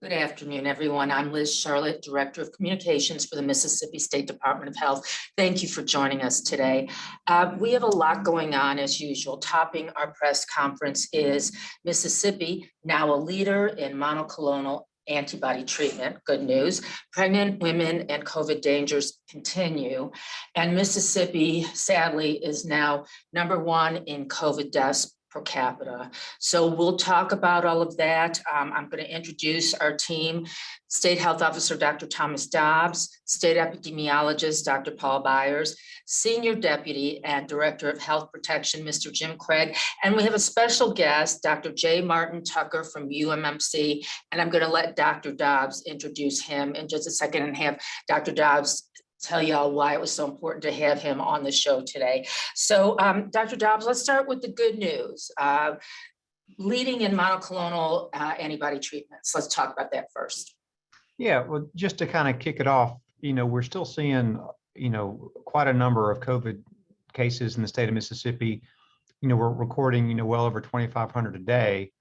Good afternoon, everyone. I'm Liz Charlotte, Director of Communications for the Mississippi State Department of Health. Thank you for joining us today. We have a lot going on as usual. Topping our press conference is Mississippi, now a leader in monoclonal antibody treatment. Good news. Pregnant women and COVID dangers continue. And Mississippi, sadly, is now #1 in COVID deaths per capita. So we'll talk about all of that. I'm going to introduce our team. State Health Officer, Dr. Thomas Dobbs, State Epidemiologist, Dr. Paul Byers, Senior Deputy and Director of Health Protection, Mr. Jim Craig. And we have a special guest, Dr. J. Martin Tucker from UMMC. And I'm going to let Dr. Dobbs introduce him in just a second and have Dr. Dobbs tell y'all why it was so important to have him on the show today. So Dr. Dobbs, let's start with the good news. Leading in monoclonal antibody treatments. Let's talk about that first. Yeah, well, just to kind of kick it off, we're still seeing, quite a number of COVID cases in the state of Mississippi. We're recording, well over 2,500 a day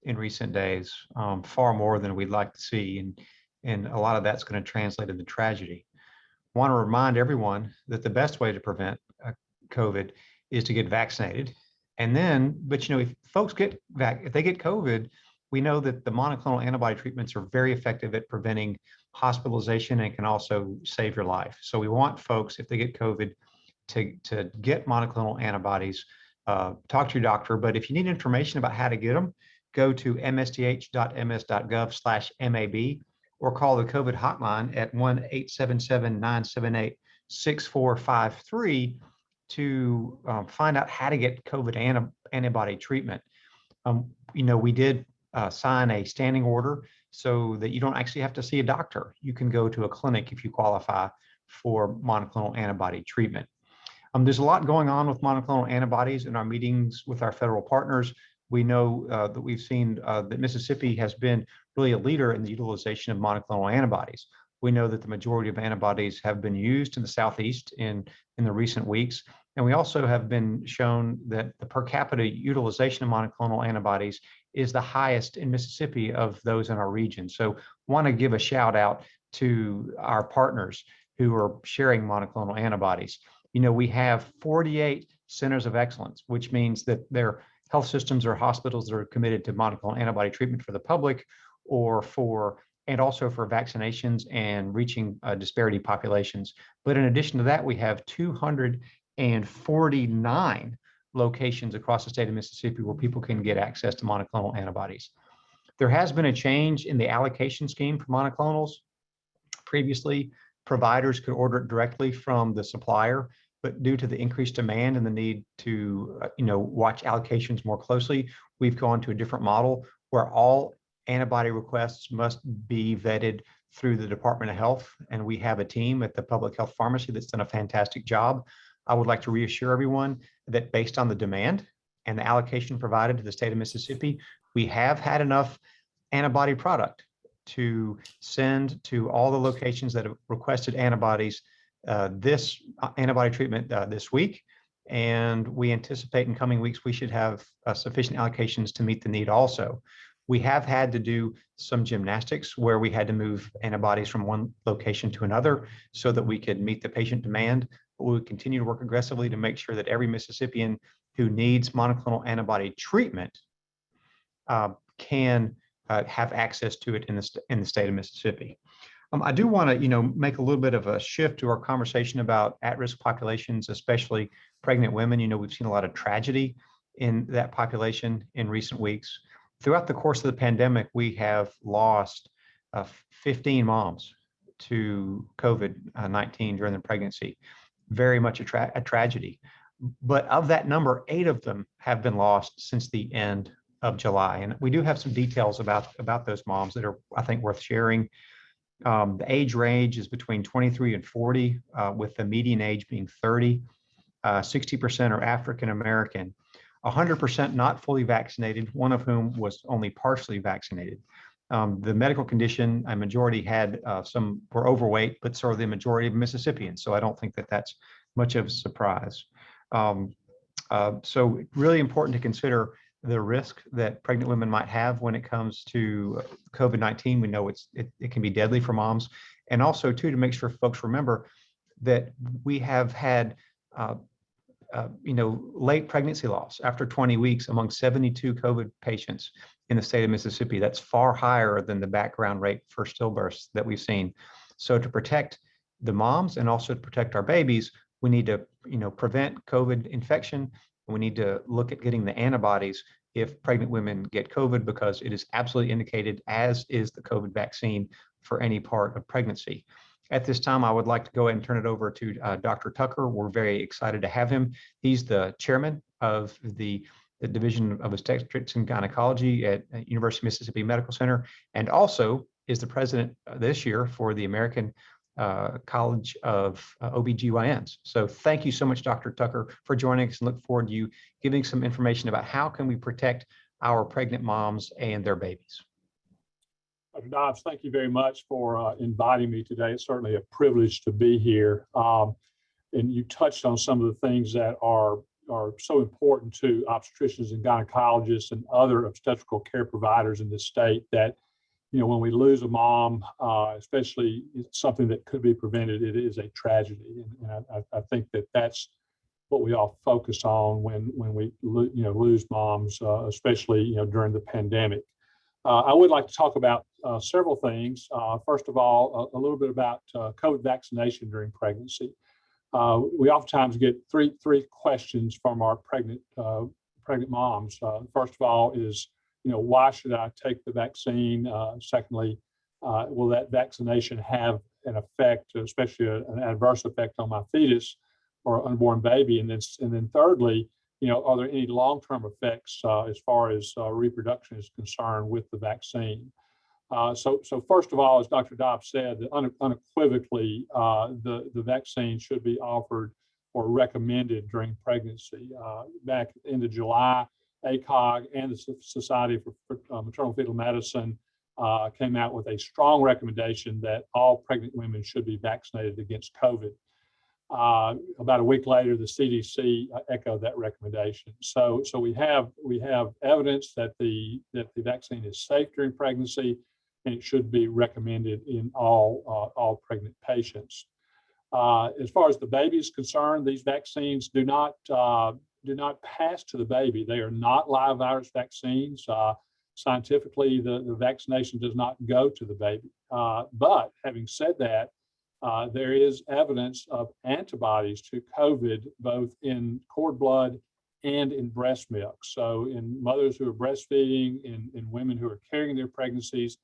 in recent days, far more than we'd like to see. And a lot of that's going to translate into tragedy. Want to remind everyone that the best way to prevent COVID is to get vaccinated. And then, but if folks if they get COVID, we know that the monoclonal antibody treatments are very effective at preventing hospitalization and can also save your life. So we want folks, if they get COVID, to get monoclonal antibodies. Talk to your doctor. But if you need information about how to get them, go to msdh.ms.gov/MAB. or call the COVID hotline at 1-877-978-6453 to find out how to get COVID antibody treatment. We did sign a standing order so that you don't actually have to see a doctor. You can go to a clinic if you qualify for monoclonal antibody treatment. There's a lot going on with monoclonal antibodies in our meetings with our federal partners. We know that we've seen that Mississippi has been really a leader in the utilization of monoclonal antibodies. We know that the majority of antibodies have been used in the Southeast in the recent weeks. And we also have been shown that the per capita utilization of monoclonal antibodies is the highest in Mississippi of those in our region. So want to give a shout out to our partners who are sharing monoclonal antibodies. We have 48 centers of excellence, which means that they're health systems or hospitals that are committed to monoclonal antibody treatment for the public and also for vaccinations and reaching disparity populations. But in addition to that, we have 249 locations across the state of Mississippi where people can get access to monoclonal antibodies. There has been a change in the allocation scheme for monoclonals. Previously, providers could order it directly from the supplier, but due to the increased demand and the need to watch allocations more closely, we've gone to a different model where all antibody requests must be vetted through the Department of Health. And we have a team at the Public Health Pharmacy that's done a fantastic job. I would like to reassure everyone that based on the demand and the allocation provided to the state of Mississippi, we have had enough antibody product to send to all the locations that have requested antibodies this antibody treatment this week. And we anticipate in coming weeks, we should have sufficient allocations to meet the need also. We have had to do some gymnastics where we had to move antibodies from one location to another so that we could meet the patient demand. But we continue to work aggressively to make sure that every Mississippian who needs monoclonal antibody treatment can have access to it in the state of Mississippi. I do want to, make a little bit of a shift to our conversation about at-risk populations, especially pregnant women. We've seen a lot of tragedy in that population in recent weeks. Throughout the course of the pandemic, we have lost 15 moms to COVID-19 during their pregnancy. Very much a tragedy. But of that number, 8 of them have been lost since the end of July. And we do have some details about those moms that are, I think, worth sharing. The age range is between 23 and 40, with the median age being 30. 60% are African American, 100% not fully vaccinated, one of whom was only partially vaccinated. The medical condition, a majority had some were overweight, but so are the majority of Mississippians. So I don't think that that's much of a surprise. So really important to consider the risk that pregnant women might have when it comes to COVID-19. We know it can be deadly for moms. And also, too, to make sure folks remember that we have had late pregnancy loss after 20 weeks among 72 COVID patients in the state of Mississippi. That's far higher than the background rate for stillbirths that we've seen. So to protect the moms and also to protect our babies, we need to, prevent COVID infection. We need to look at getting the antibodies if pregnant women get COVID, because it is absolutely indicated, as is the COVID vaccine, for any part of pregnancy. At this time, I would like to go ahead and turn it over to Dr. Tucker. We're very excited to have him. He's the chairman of the Division of Obstetrics and Gynecology at University of Mississippi Medical Center, and also is the president this year for the American College of OBGYNs. So thank you so much, Dr. Tucker, for joining us, and look forward to you giving some information about how can we protect our pregnant moms and their babies. Dr. Dobbs, thank you very much for inviting me today. It's certainly a privilege to be here. And you touched on some of the things that are so important to obstetricians and gynecologists and other obstetrical care providers in this state, that, when we lose a mom, especially something that could be prevented, it is a tragedy. And I think that that's what we all focus on when we lose moms, especially during the pandemic. I would like to talk about several things. First of all, a little bit about COVID vaccination during pregnancy. We oftentimes get three questions from our pregnant moms. First of all is, why should I take the vaccine? Secondly, will that vaccination have an effect, especially an adverse effect on my fetus or unborn baby? And then thirdly, are there any long-term effects as far as reproduction is concerned with the vaccine? So first of all, as Dr. Dobbs said, unequivocally, the vaccine should be offered or recommended during pregnancy. Back at the end of July, ACOG and the Society for Maternal Fetal Medicine came out with a strong recommendation that all pregnant women should be vaccinated against COVID. About a week later, the CDC echoed that recommendation. So we have evidence that the vaccine is safe during pregnancy, and it should be recommended in all pregnant patients. As far as the baby is concerned, these vaccines do not pass to the baby. They are not live virus vaccines. Scientifically, the vaccination does not go to the baby. But having said that, there is evidence of antibodies to COVID, both in cord blood and in breast milk. So in mothers who are breastfeeding, in women who are carrying their pregnancies,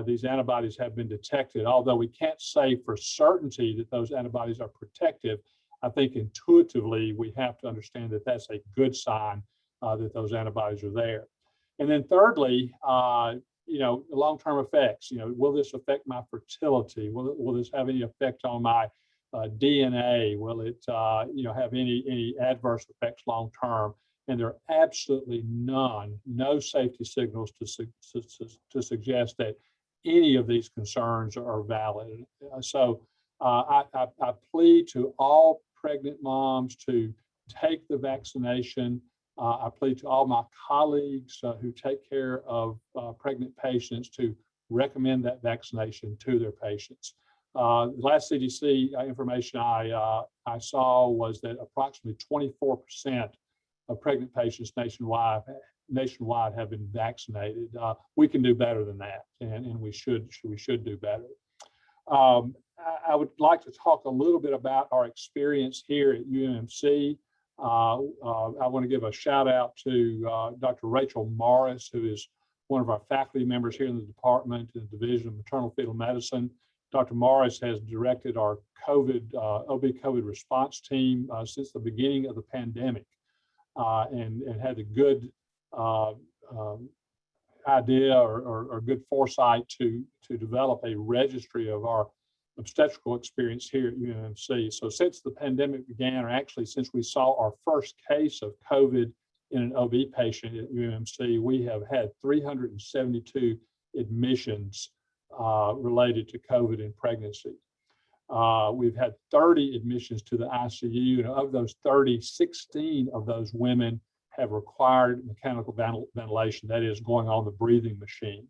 these antibodies have been detected. Although we can't say for certainty that those antibodies are protective, I think intuitively we have to understand that that's a good sign that those antibodies are there. And then thirdly, long-term effects. Will this affect my fertility? Will this have any effect on my DNA? Will it, have any adverse effects long-term? And there are absolutely no safety signals to suggest that any of these concerns are valid. So I plead to all pregnant moms to take the vaccination. I plead to all my colleagues who take care of pregnant patients to recommend that vaccination to their patients. The last CDC information I saw was that approximately 24% of pregnant patients nationwide have been vaccinated. We can do better than that, and we should do better. I would like to talk a little bit about our experience here at UMMC. I want to give a shout out to Dr. Rachel Morris, who is one of our faculty members here in the department in the Division of Maternal Fetal Medicine. Dr. Morris has directed our OB-COVID response team since the beginning of the pandemic, and had a good idea or good foresight to develop a registry of our obstetrical experience here at UMMC. So since the pandemic began, or actually since we saw our first case of COVID in an OB patient at UMMC, we have had 372 admissions related to COVID in pregnancy. We've had 30 admissions to the ICU, and of those 30, 16 of those women have required mechanical ventilation, that is going on the breathing machine.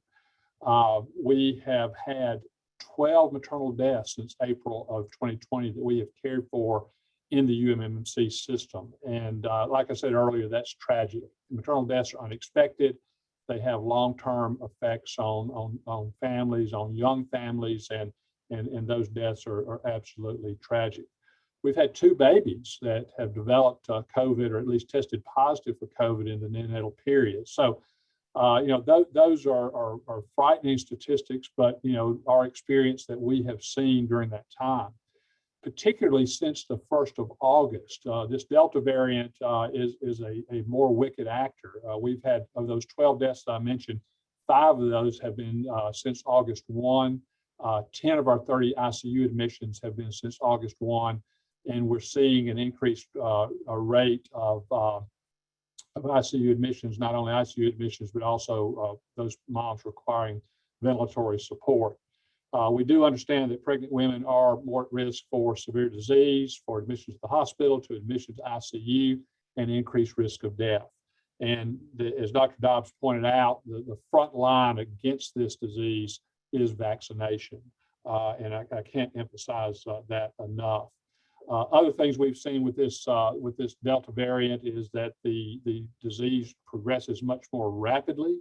We have had 12 maternal deaths since April of 2020 that we have cared for in the UMMC system. And like I said earlier, that's tragic. Maternal deaths are unexpected. They have long-term effects on families, on young families, and those deaths are absolutely tragic. We've had 2 babies that have developed COVID, or at least tested positive for COVID in the neonatal period. So, those are frightening statistics, but, our experience that we have seen during that time, particularly since the 1st of August. This Delta variant is a more wicked actor. We've had, of those 12 deaths that I mentioned, 5 of those have been since August 1. 10 of our 30 ICU admissions have been since August 1. And we're seeing an increased rate of ICU admissions, not only ICU admissions, but also those moms requiring ventilatory support. We do understand that pregnant women are more at risk for severe disease, for admissions to the hospital, to admission to ICU, and increased risk of death. And as Dr. Dobbs pointed out, the front line against this disease is vaccination. And I can't emphasize that enough. Other things we've seen with this Delta variant is that the disease progresses much more rapidly.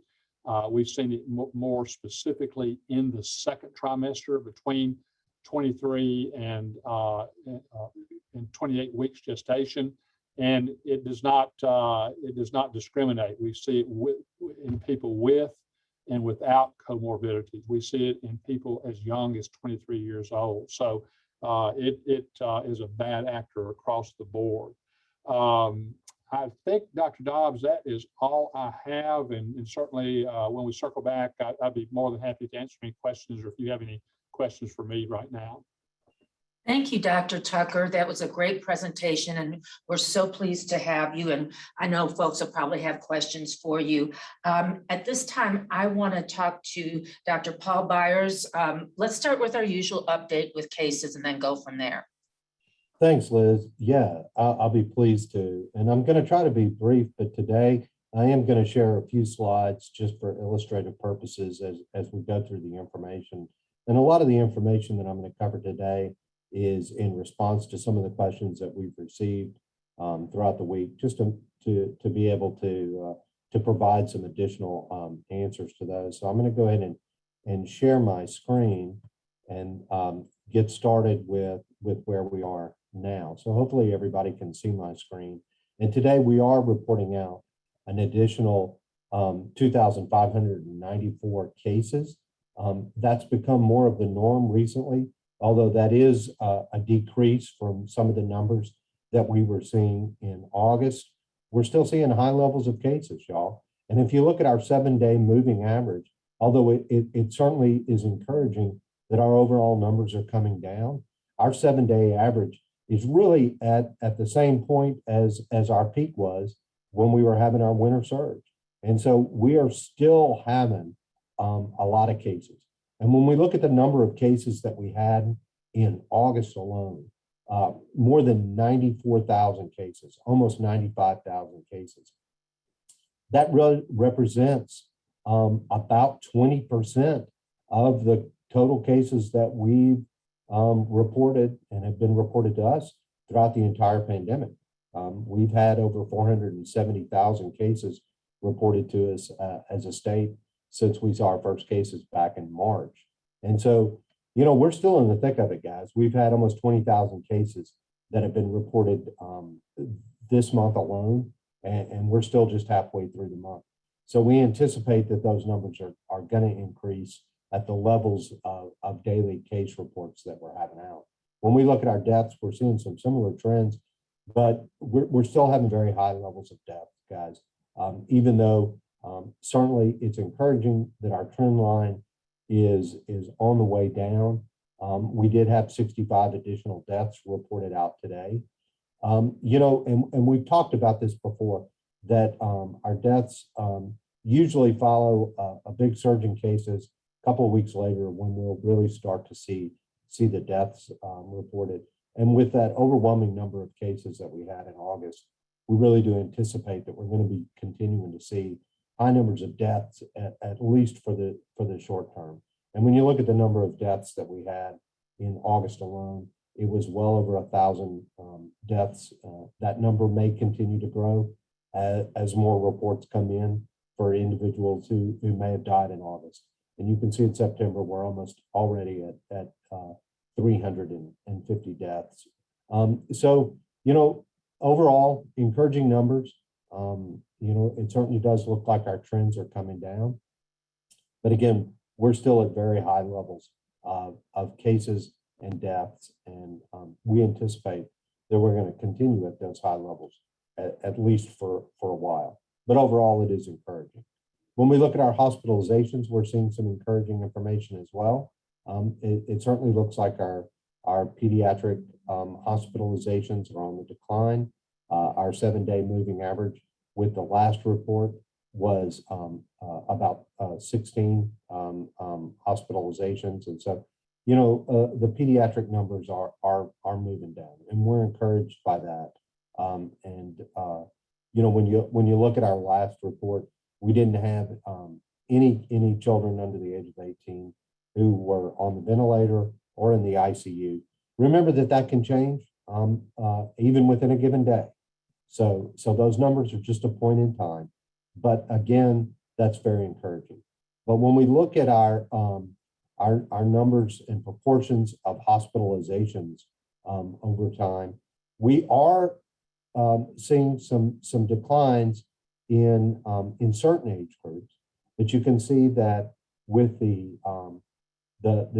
We've seen it more specifically in the 2nd trimester, between 23 and 28 weeks gestation, and it does not discriminate. We see it in people with and without comorbidities. We see it in people as young as 23 years old. So it is a bad actor across the board. I think, Dr. Dobbs, that is all I have. And certainly when we circle back, I'd be more than happy to answer any questions, or if you have any questions for me right now. Thank you, Dr. Tucker. That was a great presentation, and we're so pleased to have you. And I know folks will probably have questions for you. At this time, I want to talk to Dr. Paul Byers. Let's start with our usual update with cases and then go from there. Thanks, Liz. Yeah, I'll be pleased to. And I'm going to try to be brief, but today I am going to share a few slides just for illustrative purposes as we go through the information. And a lot of the information that I'm going to cover today is in response to some of the questions that we've received throughout the week, just to be able to provide some additional answers to those. So I'm going to go ahead and share my screen and get started with where we are now. So hopefully everybody can see my screen. And today we are reporting out an additional 2,594 cases. That's become more of the norm recently, although that is a decrease from some of the numbers that we were seeing in August. We're still seeing high levels of cases, y'all. And if you look at our 7-day moving average, although it certainly is encouraging that our overall numbers are coming down, our 7-day average is really at the same point as our peak was when we were having our winter surge. And so we are still having a lot of cases. And when we look at the number of cases that we had in August alone, more than 94,000 cases, almost 95,000 cases. That really represents about 20% of the total cases that we've reported and have been reported to us throughout the entire pandemic. We've had over 470,000 cases reported to us as a state since we saw our first cases back in March. And so, we're still in the thick of it, guys. We've had almost 20,000 cases that have been reported this month alone, and we're still just halfway through the month. So we anticipate that those numbers are going to increase at the levels of daily case reports that we're having out. When we look at our deaths, we're seeing some similar trends, but we're still having very high levels of death, guys. Even though certainly it's encouraging that our trend line is on the way down. We did have 65 additional deaths reported out today. And we've talked about this before, that our deaths usually follow a big surge in cases a couple of weeks later when we'll really start to see the deaths reported. And with that overwhelming number of cases that we had in August, we really do anticipate that we're going to be continuing to see high numbers of deaths at least for the short term. And when you look at the number of deaths that we had in August alone, it was well over 1,000 deaths. That number may continue to grow as more reports come in for individuals who may have died in August. And you can see in September, we're almost already at 350 deaths. So, overall, encouraging numbers. It certainly does look like our trends are coming down. But again, we're still at very high levels of cases and deaths. And we anticipate that we're going to continue at those high levels, at least for a while. But overall, it is encouraging. When we look at our hospitalizations, we're seeing some encouraging information as well. It certainly looks like our pediatric hospitalizations are on the decline. Our 7-day moving average with the last report was about 16 hospitalizations. And so, the pediatric numbers are moving down, and we're encouraged by that. When you look at our last report, we didn't have any children under the age of 18 who were on the ventilator or in the ICU. Remember that can change even within a given day. So those numbers are just a point in time. But again, that's very encouraging. But when we look at our numbers and proportions of hospitalizations over time, we are seeing some declines in certain age groups. But you can see that with the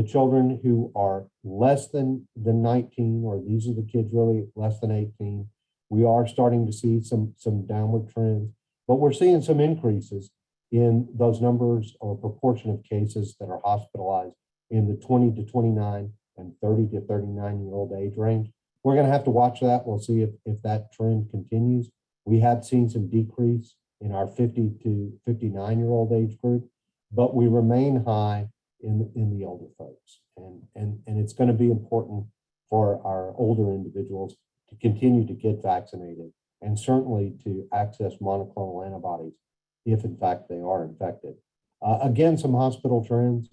children who are less than 19, or these are the kids really less than 18, we are starting to see some downward trends. But we're seeing some increases in those numbers or proportion of cases that are hospitalized in the 20 to 29 and 30 to 39-year-old age range. We're going to have to watch that. We'll see if that trend continues. We have seen some decrease in our 50 to 59-year-old age group, but we remain high in the older folks. And it's going to be important for our older individuals to continue to get vaccinated, and certainly to access monoclonal antibodies if in fact they are infected. Again, some hospital trends.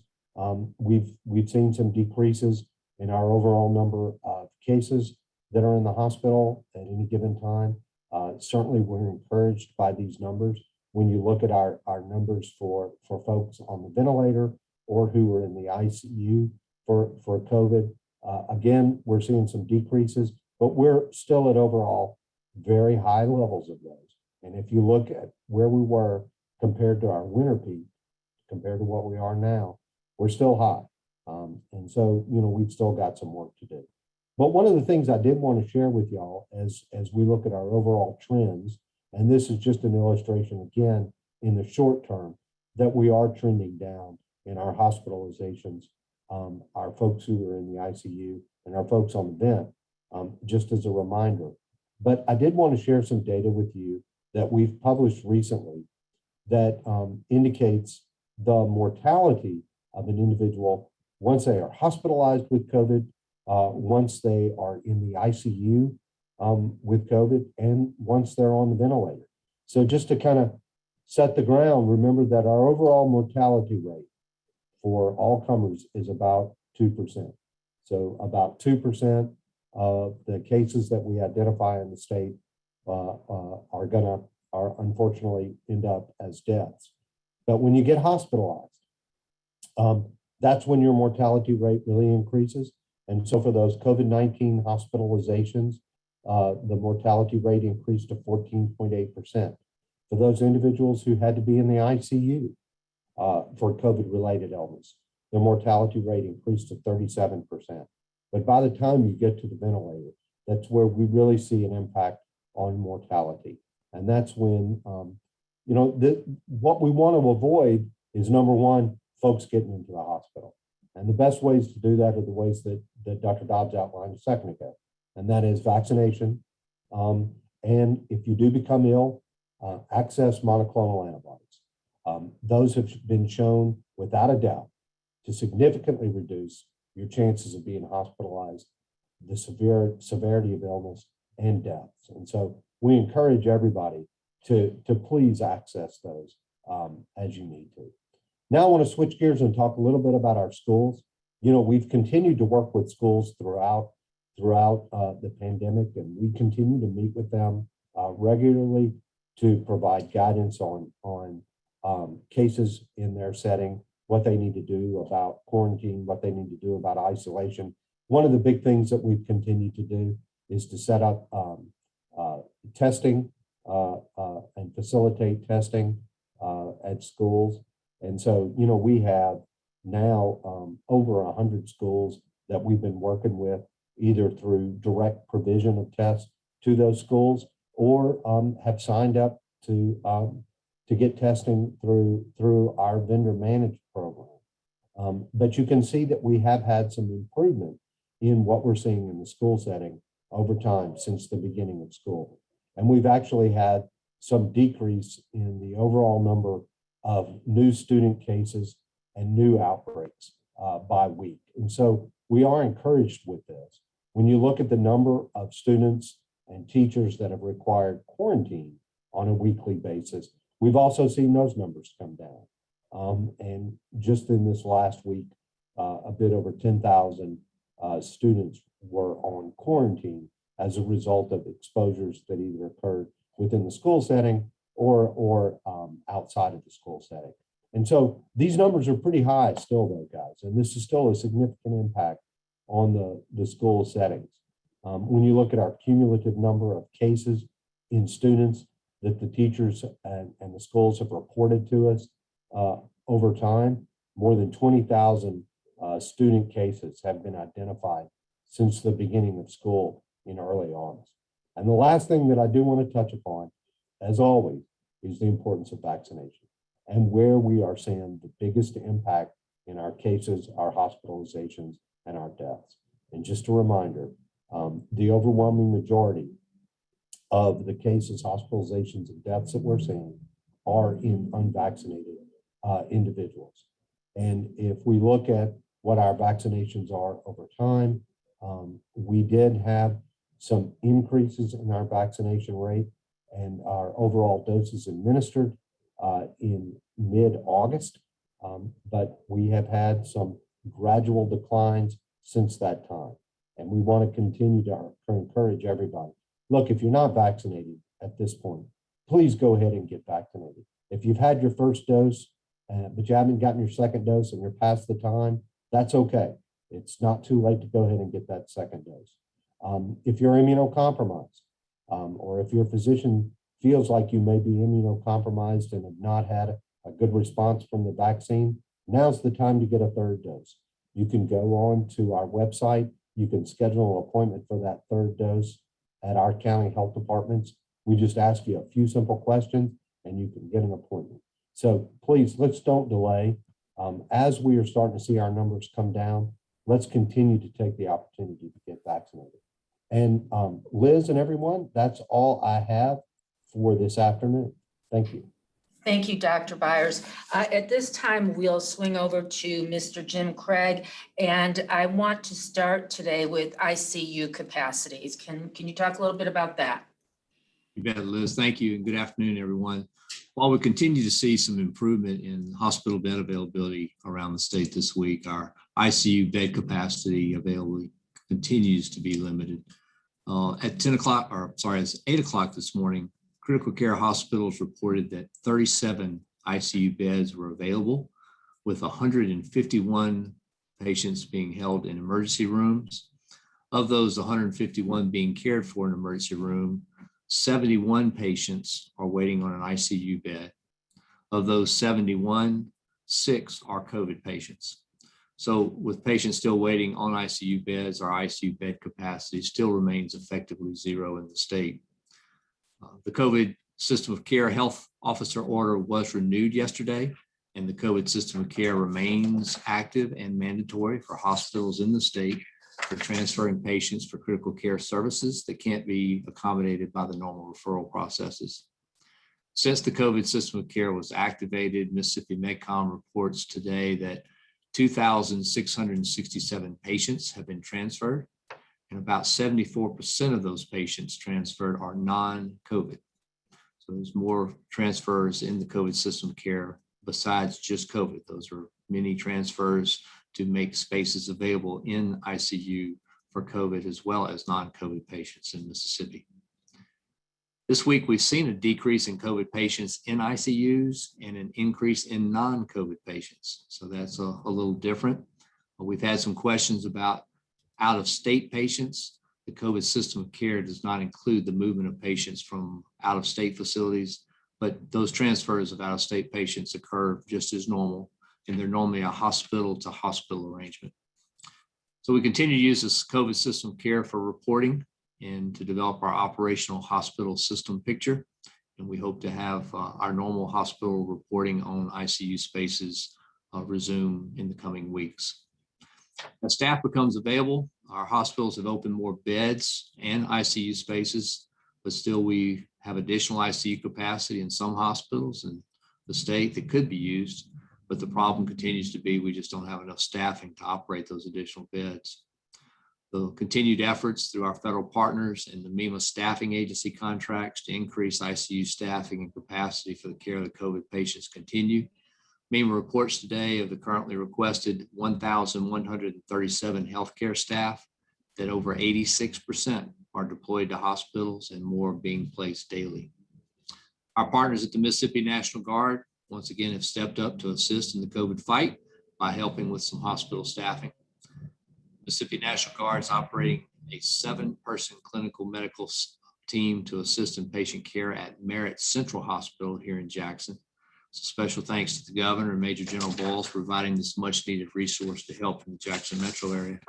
We've seen some decreases in our overall number of cases that are in the hospital at any given time. Certainly we're encouraged by these numbers. When you look at our numbers for folks on the ventilator or who are in the ICU for COVID, again, we're seeing some decreases, but we're still at overall very high levels of those. And if you look at where we were compared to our winter peak, compared to what we are now, we're still high. And so, we've still got some work to do. But one of the things I did want to share with y'all as we look at our overall trends, and this is just an illustration again, in the short term, that we are trending down in our hospitalizations, our folks who are in the ICU and our folks on the vent, just as a reminder. But I did want to share some data with you that we've published recently that indicates the mortality of an individual once they are hospitalized with COVID, once they are in the ICU with COVID, and once they're on the ventilator. So just to kind of set the ground, remember that our overall mortality rate for all comers is about 2%. So about 2% of the cases that we identify in the state are unfortunately end up as deaths. But when you get hospitalized, that's when your mortality rate really increases. And so for those COVID-19 hospitalizations, the mortality rate increased to 14.8%. For those individuals who had to be in the ICU for COVID-related illness, the mortality rate increased to 37%. But by the time you get to the ventilator, that's where we really see an impact on mortality. And that's when, what we want to avoid is, number one, folks getting into the hospital. And the best ways to do that are the ways that Dr. Dobbs outlined a second ago, and that is vaccination. And if you do become ill, access monoclonal antibodies. Those have been shown without a doubt to significantly reduce your chances of being hospitalized, the severity of illness and deaths. And so we encourage everybody to please access those as you need to. Now I want to switch gears and talk a little bit about our schools. You know, we've continued to work with schools throughout the pandemic, and we continue to meet with them regularly to provide guidance on cases in their setting, what they need to do about quarantine, what they need to do about isolation. One of the big things that we've continued to do is to set up testing and facilitate testing at schools. And so, you know, we have now over 100 schools that we've been working with, either through direct provision of tests to those schools, or have signed up to get testing through our vendor managed program. But you can see that we have had some improvement in what we're seeing in the school setting over time since the beginning of school. And we've actually had some decrease in the overall number of new student cases and new outbreaks by week. And so we are encouraged with this. When you look at the number of students and teachers that have required quarantine on a weekly basis, we've also seen those numbers come down. And just in this last week, a bit over 10,000 students were on quarantine as a result of exposures that either occurred within the school setting or outside of the school setting. And so these numbers are pretty high still though, guys, and this is still a significant impact on the school settings. When you look at our cumulative number of cases in students that the teachers and the schools have reported to us over time, more than 20,000 student cases have been identified since the beginning of school in early August. And the last thing that I do want to touch upon, as always, is the importance of vaccination and where we are seeing the biggest impact in our cases, our hospitalizations, and our deaths. And just a reminder, the overwhelming majority of the cases, hospitalizations, and deaths that we're seeing are in unvaccinated individuals. And if we look at what our vaccinations are over time, we did have some increases in our vaccination rate and our overall doses administered in mid-August, but we have had some gradual declines since that time. And we want to continue to encourage everybody. Look, if you're not vaccinated at this point, please go ahead and get vaccinated. If you've had your first dose, but you haven't gotten your second dose and you're past the time, that's okay. It's not too late to go ahead and get that second dose. If you're immunocompromised, or if your physician feels like you may be immunocompromised and have not had a good response from the vaccine, now's the time to get a third dose. You can go on to our website. You can schedule an appointment for that third dose at our county health departments. We just ask you a few simple questions and you can get an appointment. So please, let's don't delay. As we are starting to see our numbers come down, let's continue to take the opportunity to get vaccinated. And Liz and everyone, that's all I have for this afternoon. Thank you. Thank you, Dr. Byers. At this time, we'll swing over to Mr. Jim Craig, and I want to start today with ICU capacities. Can you talk a little bit about that? You bet, Liz. Thank you, and good afternoon, everyone. While we continue to see some improvement in hospital bed availability around the state this week, our ICU bed capacity availability continues to be limited. At 10 o'clock, or sorry, it's 8 o'clock this morning, critical care hospitals reported that 37 ICU beds were available, with 151 patients being held in emergency rooms. Of those 151 being cared for in an emergency room, 71 patients are waiting on an ICU bed. Of those 71, 6 are COVID patients. So with patients still waiting on ICU beds, our ICU bed capacity still remains effectively zero in the state. The COVID system of care health officer order was renewed yesterday, and the COVID system of care remains active and mandatory for hospitals in the state for transferring patients for critical care services that can't be accommodated by the normal referral processes. Since the COVID system of care was activated, Mississippi MedCom reports today that 2,667 patients have been transferred, and about 74% of those patients transferred are non-COVID. So there's more transfers in the COVID system of care besides just COVID. Those are many transfers to make spaces available in ICU for COVID as well as non-COVID patients in Mississippi. This week, we've seen a decrease in COVID patients in ICUs and an increase in non-COVID patients. So that's a little different. We've had some questions about out-of-state patients. The COVID system of care does not include the movement of patients from out-of-state facilities, but those transfers of out-of-state patients occur just as normal, and they're normally a hospital-to-hospital arrangement. So we continue to use this COVID system of care for reporting and to develop our operational hospital system picture. And we hope to have our normal hospital reporting on ICU spaces resume in the coming weeks. As staff becomes available, our hospitals have opened more beds and ICU spaces, but still we have additional ICU capacity in some hospitals in the state that could be used. But the problem continues to be we just don't have enough staffing to operate those additional beds. The continued efforts through our federal partners and the MEMA staffing agency contracts to increase ICU staffing and capacity for the care of the COVID patients continue. MEMA reports today of the currently requested 1,137 healthcare staff that over 86% are deployed to hospitals and more being placed daily. Our partners at the Mississippi National Guard once again have stepped up to assist in the COVID fight by helping with some hospital staffing. Mississippi National Guard is operating a 7-person clinical medical team to assist in patient care at Merritt Central Hospital here in Jackson. So special thanks to the governor and Major General Bowles for providing this much needed resource to help in the Jackson metro area.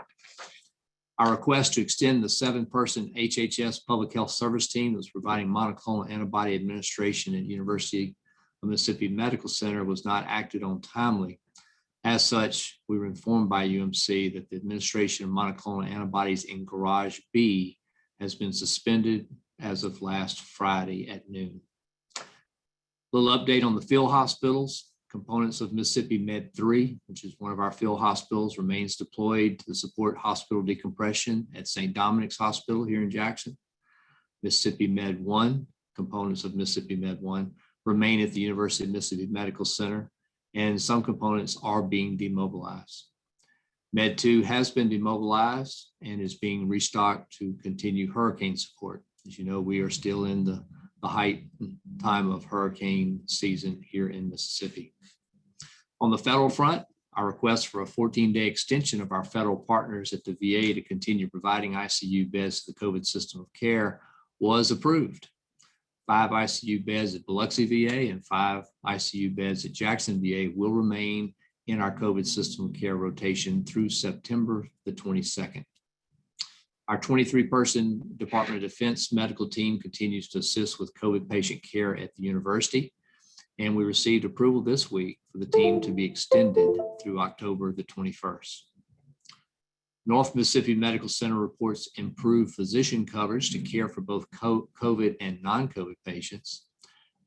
Our request to extend the 7-person HHS Public Health Service team that was providing monoclonal antibody administration at University of Mississippi Medical Center was not acted on timely. As such, we were informed by UMC that the administration of monoclonal antibodies in Garage B has been suspended as of last Friday at noon. A little update on the field hospitals. Components of Mississippi Med 3, which is one of our field hospitals, remains deployed to support hospital decompression at St. Dominic's Hospital here in Jackson. Mississippi Med 1, components of Mississippi Med 1, remain at the University of Mississippi Medical Center, and some components are being demobilized. Med 2 has been demobilized and is being restocked to continue hurricane support. As you know, we are still in the height time of hurricane season here in Mississippi. On the federal front, our request for a 14-day extension of our federal partners at the VA to continue providing ICU beds to the COVID system of care was approved. 5 ICU beds at Biloxi VA and 5 ICU beds at Jackson VA will remain in our COVID system of care rotation through September the 22nd. Our 23-person Department of Defense medical team continues to assist with COVID patient care at the university, and we received approval this week for the team to be extended through October the 21st. North Mississippi Medical Center reports improved physician coverage to care for both COVID and non-COVID patients.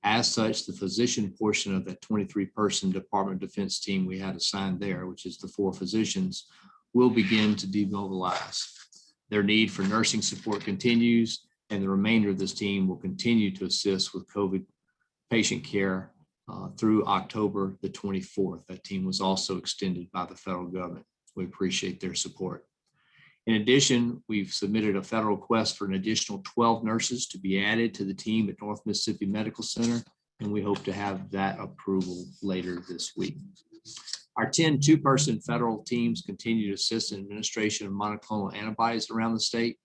As such, the physician portion of that 23-person Department of Defense team we had assigned there, which is the 4 physicians, will begin to demobilize. Their need for nursing support continues, and the remainder of this team will continue to assist with COVID patient care through October the 24th. That team was also extended by the federal government. We appreciate their support. In addition, we've submitted a federal request for an additional 12 nurses to be added to the team at North Mississippi Medical Center, and we hope to have that approval later this week. Our 10 2-person federal teams continue to assist in administration of monoclonal antibodies around the state.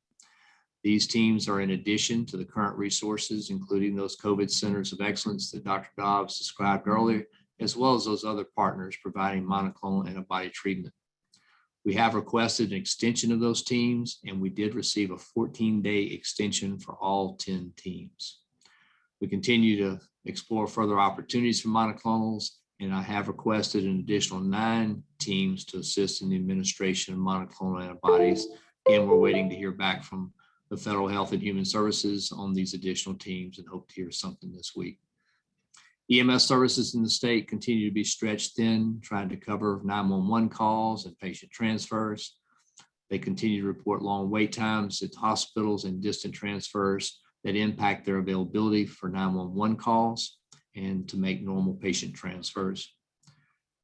These teams are in addition to the current resources, including those COVID centers of excellence that Dr. Dobbs described earlier, as well as those other partners providing monoclonal antibody treatment. We have requested an extension of those teams, and we did receive a 14-day extension for all 10 teams. We continue to explore further opportunities for monoclonals, and I have requested an additional 9 teams to assist in the administration of monoclonal antibodies. And we're waiting to hear back from the Federal Health and Human Services on these additional teams and hope to hear something this week. EMS services in the state continue to be stretched thin, trying to cover 911 calls and patient transfers. They continue to report long wait times at hospitals and distant transfers that impact their availability for 911 calls and to make normal patient transfers.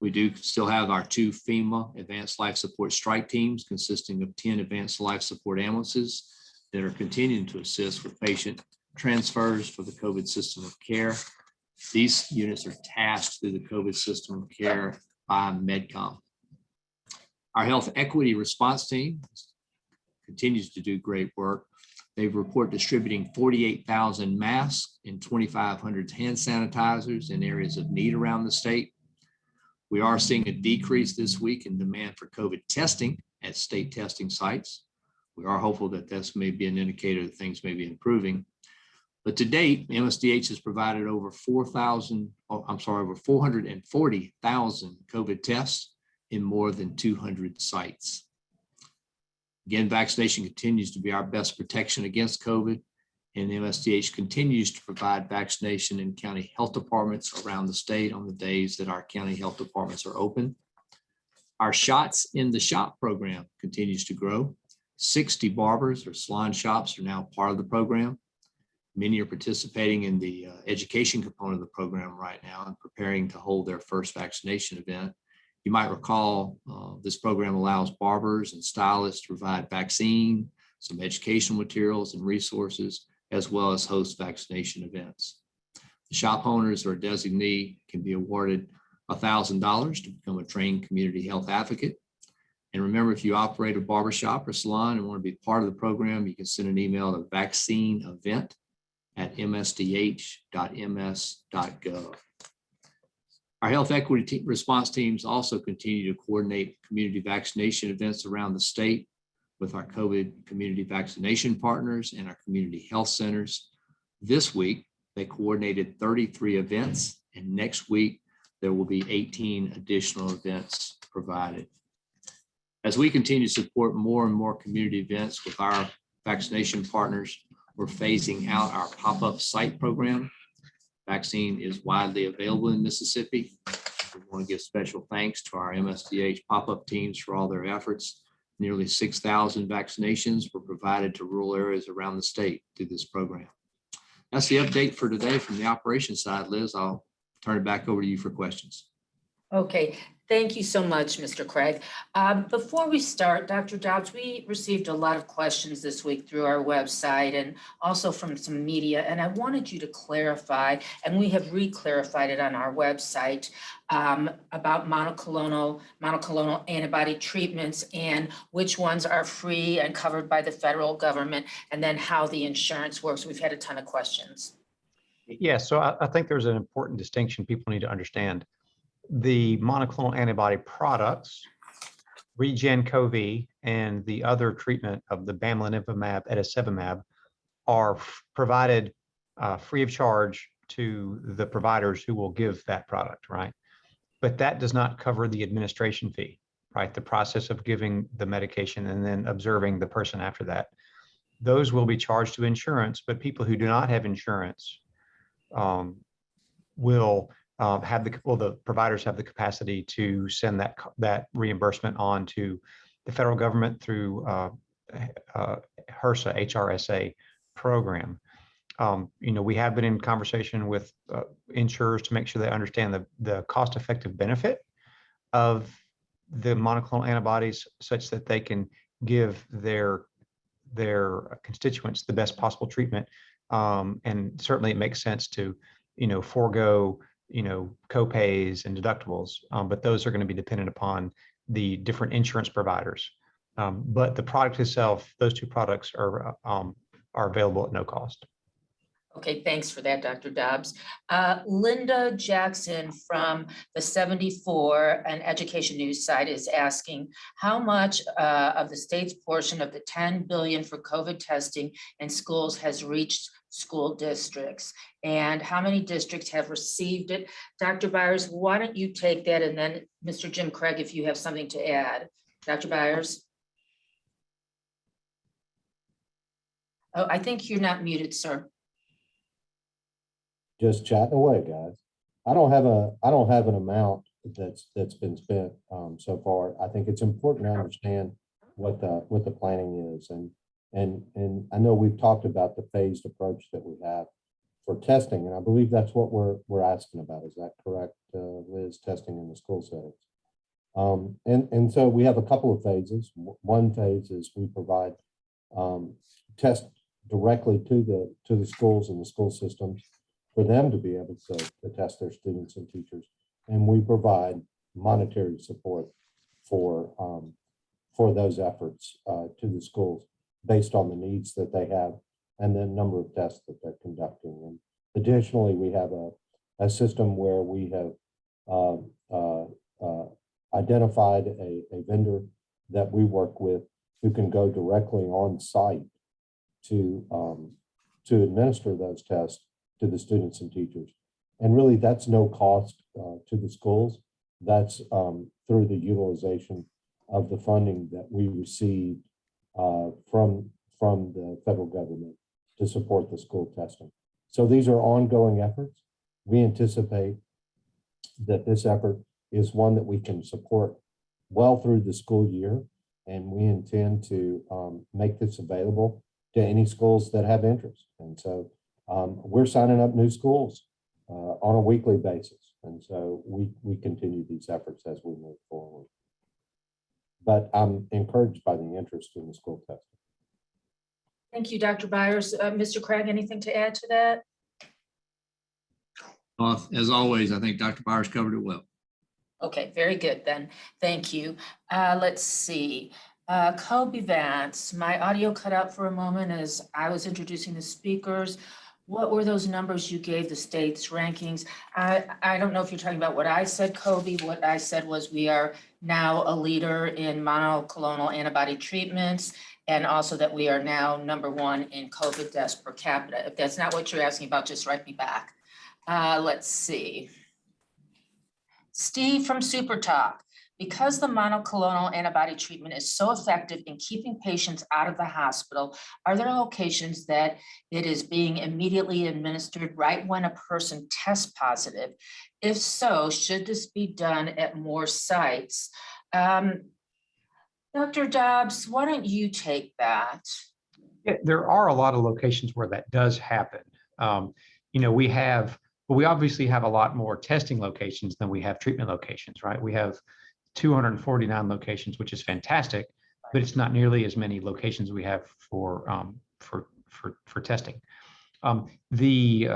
We do still have our 2 FEMA advanced life support strike teams consisting of 10 advanced life support ambulances that are continuing to assist with patient transfers for the COVID system of care. These units are tasked through the COVID system of care by MedCom. Our health equity response team continues to do great work. They report distributing 48,000 masks and 2,500 hand sanitizers in areas of need around the state. We are seeing a decrease this week in demand for COVID testing at state testing sites. We are hopeful that this may be an indicator that things may be improving. But to date, MSDH has provided over 440,000 COVID tests in more than 200 sites. Again, vaccination continues to be our best protection against COVID, and MSDH continues to provide vaccination in county health departments around the state on the days that our county health departments are open. Our Shots in the Shop program continues to grow. 60 barbers or salon shops are now part of the program. Many are participating in the education component of the program right now and preparing to hold their first vaccination event. You might recall this program allows barbers and stylists to provide vaccine, some educational materials and resources, as well as host vaccination events. The shop owners or designee can be awarded $1,000 to become a trained community health advocate. And remember, if you operate a barbershop or salon and want to be part of the program, you can send an email to vaccineevent@msdh.ms.gov. Our health equity response teams also continue to coordinate community vaccination events around the state with our COVID community vaccination partners and our community health centers. This week, they coordinated 33 events, and next week, there will be 18 additional events provided. As we continue to support more and more community events with our vaccination partners, we're phasing out our pop-up site program. Vaccine is widely available in Mississippi. We want to give special thanks to our MSDH pop-up teams for all their efforts. Nearly 6,000 vaccinations were provided to rural areas around the state through this program. That's the update for today from the operations side. Liz, I'll turn it back over to you for questions. Okay, thank you so much, Mr. Craig. Before we start, Dr. Dobbs, we received a lot of questions this week through our website and also from some media, and I wanted you to clarify, and we have re-clarified it on our website, about monoclonal antibody treatments and which ones are free and covered by the federal government, and then how the insurance works. We've had a ton of questions. Yeah, so I think there's an important distinction people need to understand. The monoclonal antibody products, Regen-COVID, and the other treatment of the bamlanivimab, etesevimab, are provided free of charge to the providers who will give that product, right? But that does not cover the administration fee, right? The process of giving the medication and then observing the person after that. Those will be charged to insurance, but people who do not have insurance will the providers have the capacity to send that reimbursement on to the federal government through HRSA program. We have been in conversation with insurers to make sure they understand the cost-effective benefit of the monoclonal antibodies, such that they can give their constituents the best possible treatment. And certainly it makes sense to forego co-pays and deductibles, but those are going to be dependent upon the different insurance providers. But the product itself, those 2 products are available at no cost. Okay, thanks for that, Dr. Dobbs. Linda Jackson from the 74 and Education News site is asking, how much of the state's portion of the $10 billion for COVID testing in schools has reached school districts, and how many districts have received it? Dr. Byers, why don't you take that, and then Mr. Jim Craig, if you have something to add. Dr. Byers? Oh, I think you're not muted, sir. Just chatting away, guys. I don't have an amount that's been spent so far. I think it's important to understand what the planning is. And I know we've talked about the phased approach that we have for testing, and I believe that's what we're asking about. Is that correct, Liz? Testing in the school settings. And so we have a couple of phases. One phase is we provide tests directly to the schools and the school systems for them to be able to test their students and teachers. And we provide monetary support for those efforts to the schools based on the needs that they have and the number of tests that they're conducting. And additionally, we have a system where we have identified a vendor that we work with who can go directly on site to administer those tests to the students and teachers. And really, that's no cost to the schools. That's through the utilization of the funding that we receive from the federal government to support the school testing. So these are ongoing efforts. We anticipate that this effort is one that we can support well through the school year, and we intend to make this available to any schools that have interest. And so we're signing up new schools on a weekly basis. And so we continue these efforts as we move forward. But I'm encouraged by the interest in the school testing. Thank you, Dr. Byers. Mr. Craig, anything to add to that? As always, I think Dr. Byers covered it well. Okay, very good then. Thank you. Let's see. Kobe Vance, my audio cut out for a moment as I was introducing the speakers. What were those numbers you gave the state's rankings? I don't know if you're talking about what I said, Kobe. What I said was we are now a leader in monoclonal antibody treatments, and also that we are now #1 in COVID deaths per capita. If that's not what you're asking about, just write me back. Let's see. Steve from Super Talk. Because the monoclonal antibody treatment is so effective in keeping patients out of the hospital, are there locations that it is being immediately administered right when a person tests positive? If so, should this be done at more sites? Dr. Dobbs, why don't you take that? Yeah, there are a lot of locations where that does happen. We obviously have a lot more testing locations than we have treatment locations, right? We have 249 locations, which is fantastic, but it's not nearly as many locations we have for testing. The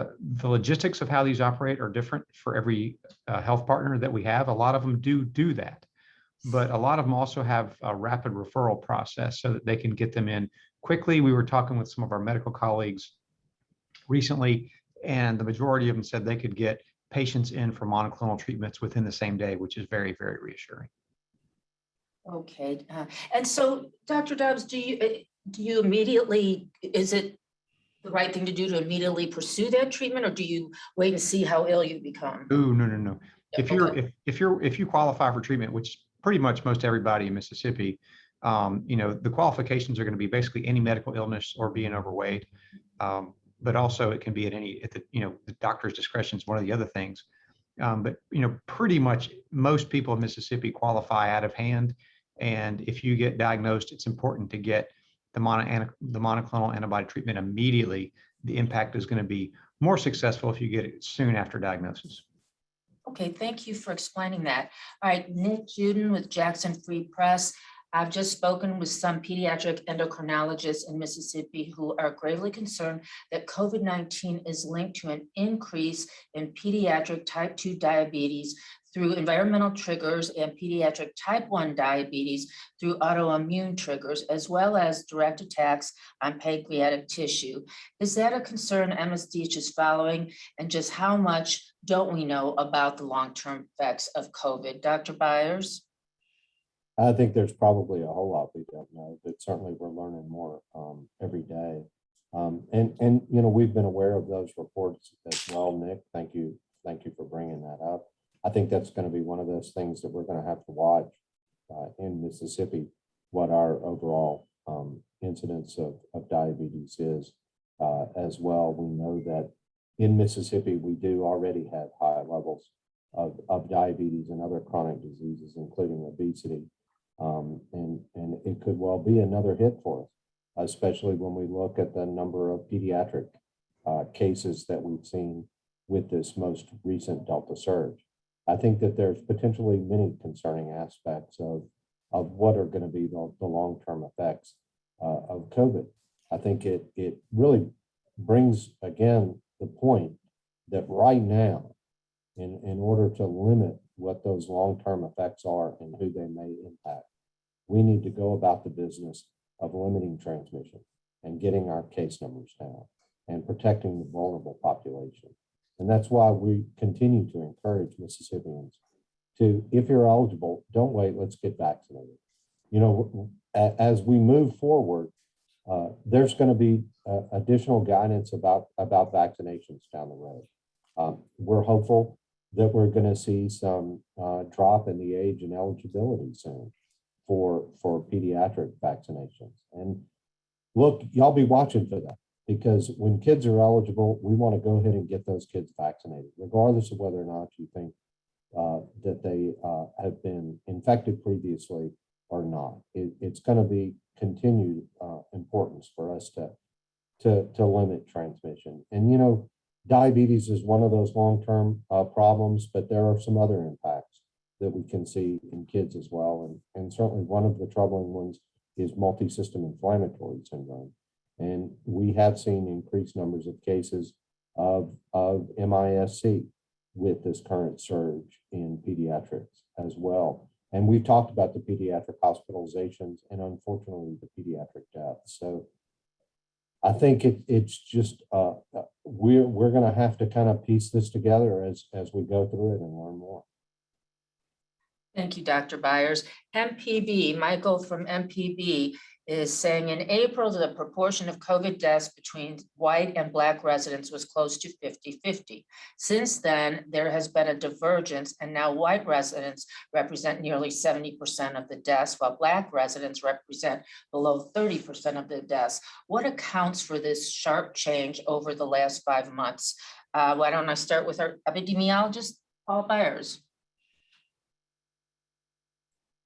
logistics of how these operate are different for every health partner that we have. A lot of them do that, but a lot of them also have a rapid referral process so that they can get them in quickly. We were talking with some of our medical colleagues recently, and the majority of them said they could get patients in for monoclonal treatments within the same day, which is very, very reassuring. Okay, and so Dr. Dobbs, do you immediately, is it the right thing to do to immediately pursue that treatment, or do you wait and see how ill you become? Oh, no. Okay. If you qualify for treatment, which pretty much most everybody in Mississippi, the qualifications are going to be basically any medical illness or being overweight. But also it can be at the doctor's discretion is one of the other things. But pretty much most people in Mississippi qualify out of hand. And if you get diagnosed, it's important to get the monoclonal antibody treatment immediately. The impact is going to be more successful if you get it soon after diagnosis. Okay, thank you for explaining that. All right, Nick Juden with Jackson Free Press. I've just spoken with some pediatric endocrinologists in Mississippi who are gravely concerned that COVID-19 is linked to an increase in pediatric type 2 diabetes through environmental triggers and pediatric type 1 diabetes through autoimmune triggers, as well as direct attacks on pancreatic tissue. Is that a concern MSDH is following? And just how much don't we know about the long-term effects of COVID? Dr. Byers? I think there's probably a whole lot we don't know, but certainly we're learning more every day. And we've been aware of those reports as well, Nick. Thank you for bringing that up. I think that's going to be one of those things that we're going to have to watch in Mississippi, what our overall incidence of diabetes is as well. We know that in Mississippi, we do already have high levels of diabetes and other chronic diseases, including obesity. And it could well be another hit for us, especially when we look at the number of pediatric cases that we've seen with this most recent Delta surge. I think that there's potentially many concerning aspects of what are going to be the long-term effects of COVID. I think it really brings, again, the point that right now, in order to limit what those long-term effects are and who they may impact, we need to go about the business of limiting transmission and getting our case numbers down and protecting the vulnerable population. And that's why we continue to encourage Mississippians to, if you're eligible, don't wait, let's get vaccinated. You know, as we move forward, there's going to be additional guidance about vaccinations down the road. We're hopeful that we're going to see some drop in the age and eligibility soon for pediatric vaccinations. And look, y'all be watching for that, because when kids are eligible, we want to go ahead and get those kids vaccinated, regardless of whether or not you think that they have been infected previously or not. It's going to be continued importance for us to limit transmission. And, you know, diabetes is one of those long-term problems, but there are some other impacts that we can see in kids as well. And certainly one of the troubling ones is multi-system inflammatory syndrome. And we have seen increased numbers of cases of MISC with this current surge in pediatrics as well. And we've talked about the pediatric hospitalizations and unfortunately the pediatric deaths. So I think it's just, we're going to have to kind of piece this together as we go through it and learn more. Thank you, Dr. Byers. MPB, Michael from MPB is saying in April, the proportion of COVID deaths between white and Black residents was close to 50-50. Since then, there has been a divergence, and now white residents represent nearly 70% of the deaths, while Black residents represent below 30% of the deaths. What accounts for this sharp change over the last 5 months? Why don't I start with our epidemiologist, Paul Byers?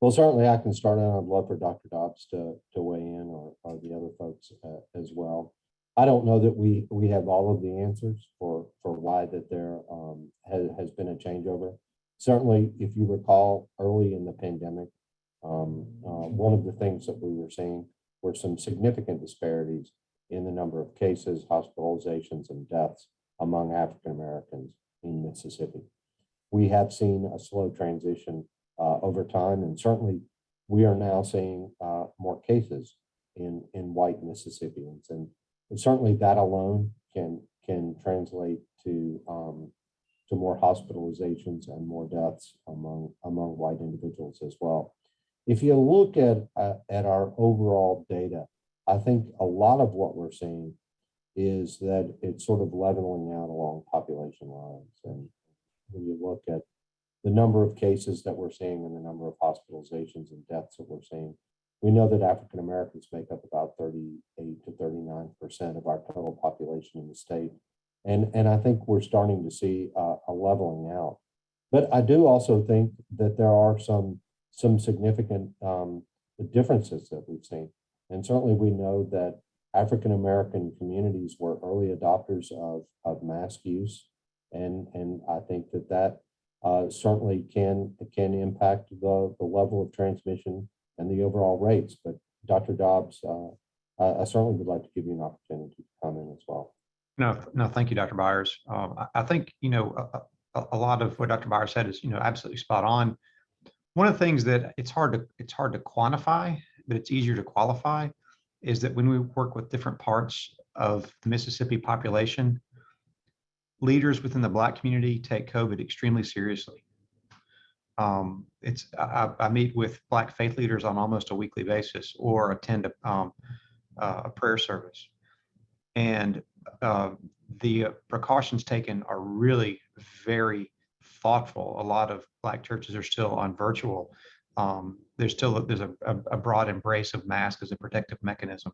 Well, certainly I can start out. I'd love for Dr. Dobbs to weigh in, or the other folks as well. I don't know that we have all of the answers for why that there has been a changeover. Certainly, if you recall, early in the pandemic, one of the things that we were seeing were some significant disparities in the number of cases, hospitalizations, and deaths among African Americans in Mississippi. We have seen a slow transition over time, and certainly we are now seeing more cases in white Mississippians, and certainly that alone can translate to more hospitalizations and more deaths among white individuals as well. If you look at our overall data, I think a lot of what we're seeing is that it's sort of leveling out along population lines. And when you look at the number of cases that we're seeing and the number of hospitalizations and deaths that we're seeing, we know that African Americans make up about 38 to 39% of our total population in the state. And I think we're starting to see a leveling out. But I do also think that there are some significant differences that we've seen. And certainly we know that African American communities were early adopters of mask use. And I think that certainly can impact the level of transmission and the overall rates. But Dr. Dobbs, I certainly would like to give you an opportunity to comment as well. No, thank you, Dr. Byers. I think, you know, a lot of what Dr. Byers said is, you know, absolutely spot on. One of the things that it's hard to quantify, but it's easier to qualify, is that when we work with different parts of the Mississippi population, leaders within the Black community take COVID extremely seriously. I meet with Black faith leaders on almost a weekly basis, or attend a prayer service, and the precautions taken are really very thoughtful. A lot of Black churches are still on virtual. There's a broad embrace of masks as a protective mechanism.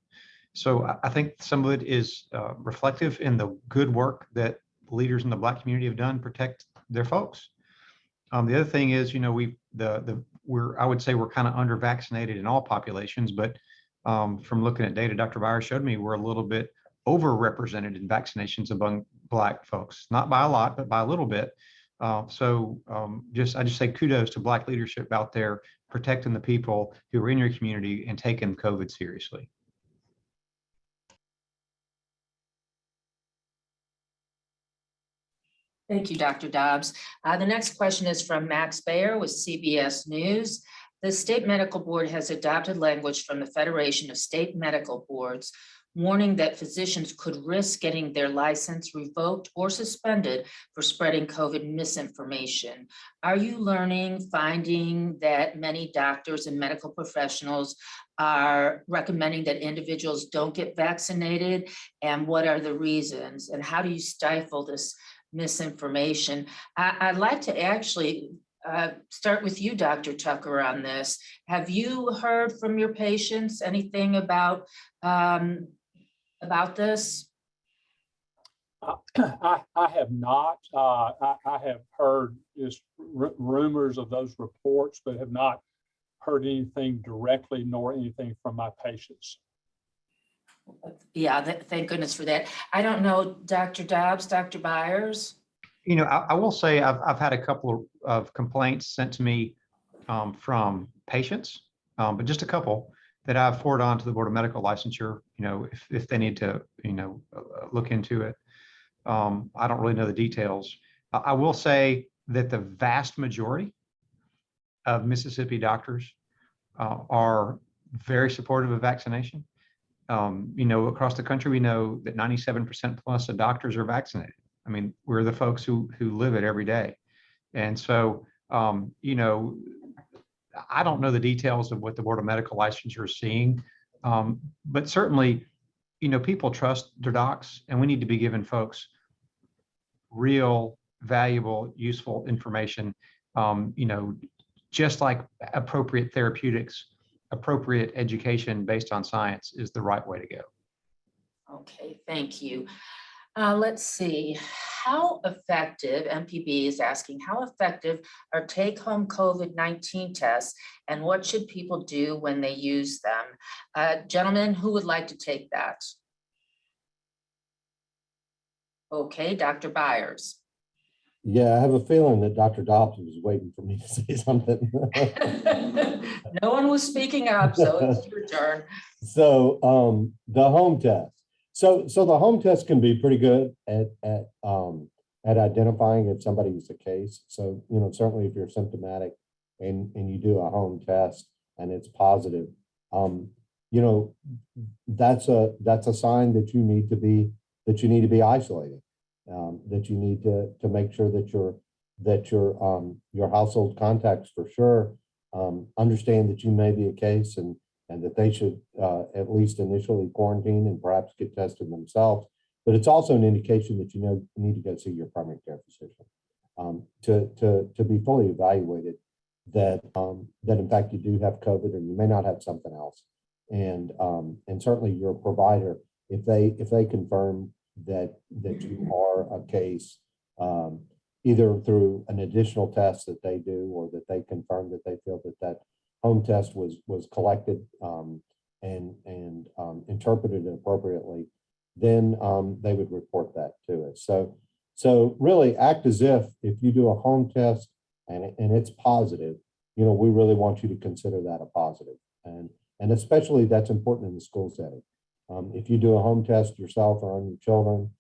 So I think some of it is reflective in the good work that leaders in the Black community have done to protect their folks. The other thing is, you know, the I would say we're kind of under vaccinated in all populations, but from looking at data, Dr. Byers showed me we're a little bit overrepresented in vaccinations among Black folks, not by a lot, but by a little bit. I just say kudos to Black leadership out there protecting the people who are in your community and taking COVID seriously. Thank you, Dr. Dobbs. The next question is from Max Bayer with CBS News. The State Medical Board has adopted language from the Federation of State Medical Boards warning that physicians could risk getting their license revoked or suspended for spreading COVID misinformation. Are you finding that many doctors and medical professionals are recommending that individuals don't get vaccinated? And what are the reasons? And how do you stifle this misinformation? I'd like to actually start with you, Dr. Tucker, on this. Have you heard from your patients anything about this? I have not. I have heard just rumors of those reports, but have not heard anything directly nor anything from my patients. Yeah, thank goodness for that. I don't know, Dr. Dobbs, Dr. Byers. I will say I've had a couple of complaints sent to me from patients, but just a couple that I've forwarded on to the Board of Medical Licensure, if they need to, look into it. I don't really know the details. I will say that the vast majority of Mississippi doctors are very supportive of vaccination. Across the country, we know that 97% plus of doctors are vaccinated. I mean, we're the folks who live it every day. And so, I don't know the details of what the Board of Medical Licensure is seeing, but certainly, people trust their docs, and we need to be giving folks real, valuable, useful information, just like appropriate therapeutics, appropriate education based on science is the right way to go. Okay, thank you. Let's see, how effective, MPB is asking, how effective are take-home COVID-19 tests, and what should people do when they use them? Gentlemen, who would like to take that? Okay, Dr. Byers. Yeah, I have a feeling that Dr. Dobbs was waiting for me to say something. No one was speaking up, so it's your turn. So the home test. So the home test can be pretty good at identifying if somebody's a case. So, certainly if you're symptomatic and you do a home test and it's positive, that's a sign that you need to be isolated, that you need to make sure that your household contacts for sure understand that you may be a case and that they should at least initially quarantine and perhaps get tested themselves. But it's also an indication that you need to go see your primary care physician to be fully evaluated that in fact you do have COVID, or you may not have something else. And certainly your provider, if they confirm that you are a case, either through an additional test that they do, or that they confirm that they feel that home test was collected and interpreted appropriately, then they would report that to us. So really act as if you do a home test and it's positive, we really want you to consider that a positive. And especially that's important in the school setting. If you do a home test yourself or on your children,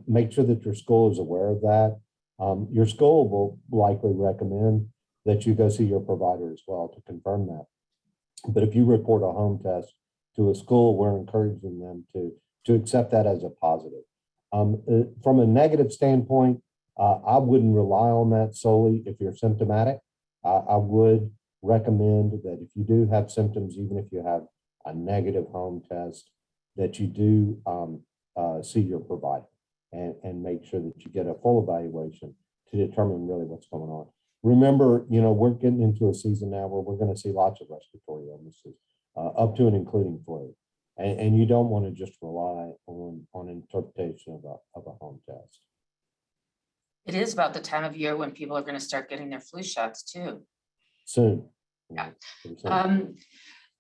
make sure that your school is aware of that. Your school will likely recommend that you go see your provider as well to confirm that. But if you report a home test to a school, we're encouraging them to accept that as a positive. From a negative standpoint, I wouldn't rely on that solely if you're symptomatic. I would recommend that if you do have symptoms, even if you have a negative home test, that you do see your provider and make sure that you get a full evaluation to determine really what's going on. Remember, we're getting into a season now where we're going to see lots of respiratory illnesses, up to and including flu. And you don't want to just rely on interpretation of a home test. It is about the time of year when people are going to start getting their flu shots too. Soon. Yeah. Conversation.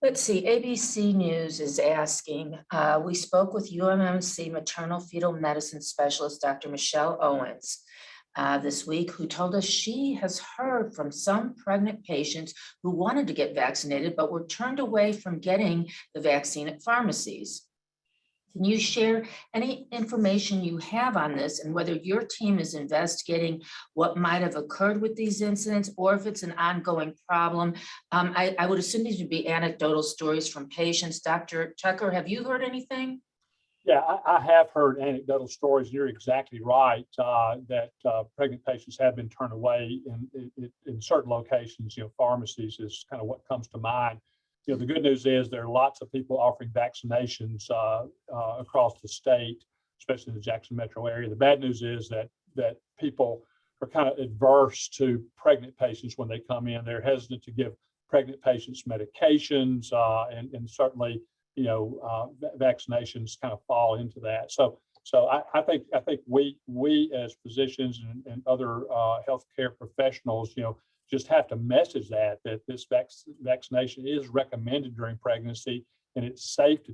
Let's see, ABC News is asking, we spoke with UMMC maternal fetal medicine specialist, Dr. Michelle Owens, this week, who told us she has heard from some pregnant patients who wanted to get vaccinated, but were turned away from getting the vaccine at pharmacies. Can you share any information you have on this and whether your team is investigating what might have occurred with these incidents or if it's an ongoing problem? I would assume these would be anecdotal stories from patients. Dr. Tucker, have you heard anything? Yeah, I have heard anecdotal stories. You're exactly right that pregnant patients have been turned away in certain locations. Pharmacies is kind of what comes to mind. The good news is there are lots of people offering vaccinations across the state, especially in the Jackson metro area. The bad news is that people are kind of adverse to pregnant patients when they come in. They're hesitant to give pregnant patients medications, and certainly, vaccinations kind of fall into that. So I think we as physicians and other healthcare professionals, just have to message that this vaccination is recommended during pregnancy and it's safe to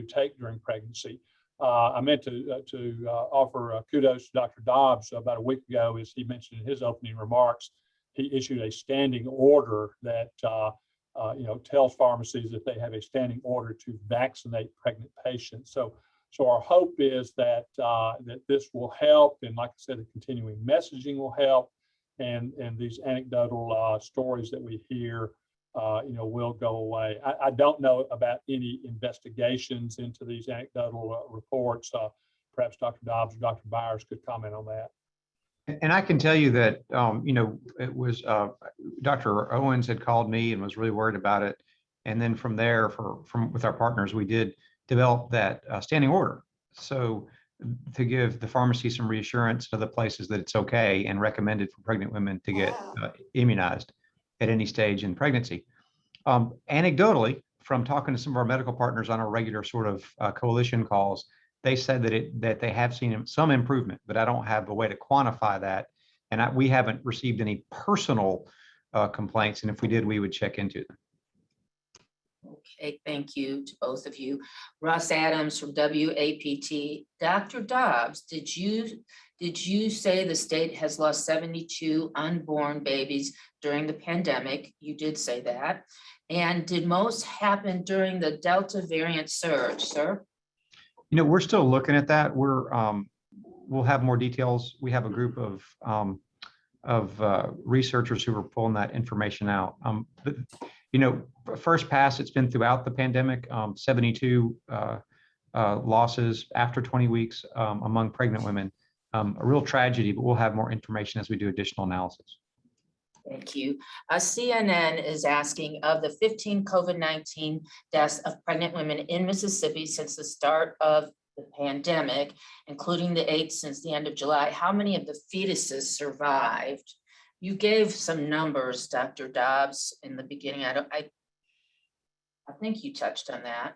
take during pregnancy. I meant to offer kudos to Dr. Dobbs about a week ago, as he mentioned in his opening remarks. He issued a standing order that tells pharmacies that they have a standing order to vaccinate pregnant patients. So our hope is that this will help, and like I said, the continuing messaging will help. And these anecdotal stories that we hear, will go away. I don't know about any investigations into these anecdotal reports. Perhaps Dr. Dobbs or Dr. Byers could comment on that. And I can tell you that, it was Dr. Owens had called me and was really worried about it. And then from there, with our partners, we did develop that standing order. So to give the pharmacy some reassurance to the places that it's okay and recommended for pregnant women to get immunized at any stage in pregnancy. Anecdotally, from talking to some of our medical partners on our regular sort of coalition calls, they said that they have seen some improvement, but I don't have a way to quantify that. And we haven't received any personal complaints. And if we did, we would check into them. Okay, thank you to both of you. Russ Adams from WAPT. Dr. Dobbs, did you say the state has lost 72 unborn babies during the pandemic? You did say that. And did most happen during the Delta variant surge, sir? We're still looking at that. We'll have more details. We have a group of researchers who are pulling that information out. But, first pass, it's been throughout the pandemic, 72 losses after 20 weeks among pregnant women. A real tragedy, but we'll have more information as we do additional analysis. Thank you. CNN is asking, of the 15 COVID-19 deaths of pregnant women in Mississippi since the start of the pandemic, including the 8 since the end of July, how many of the fetuses survived? You gave some numbers, Dr. Dobbs, in the beginning. I think you touched on that.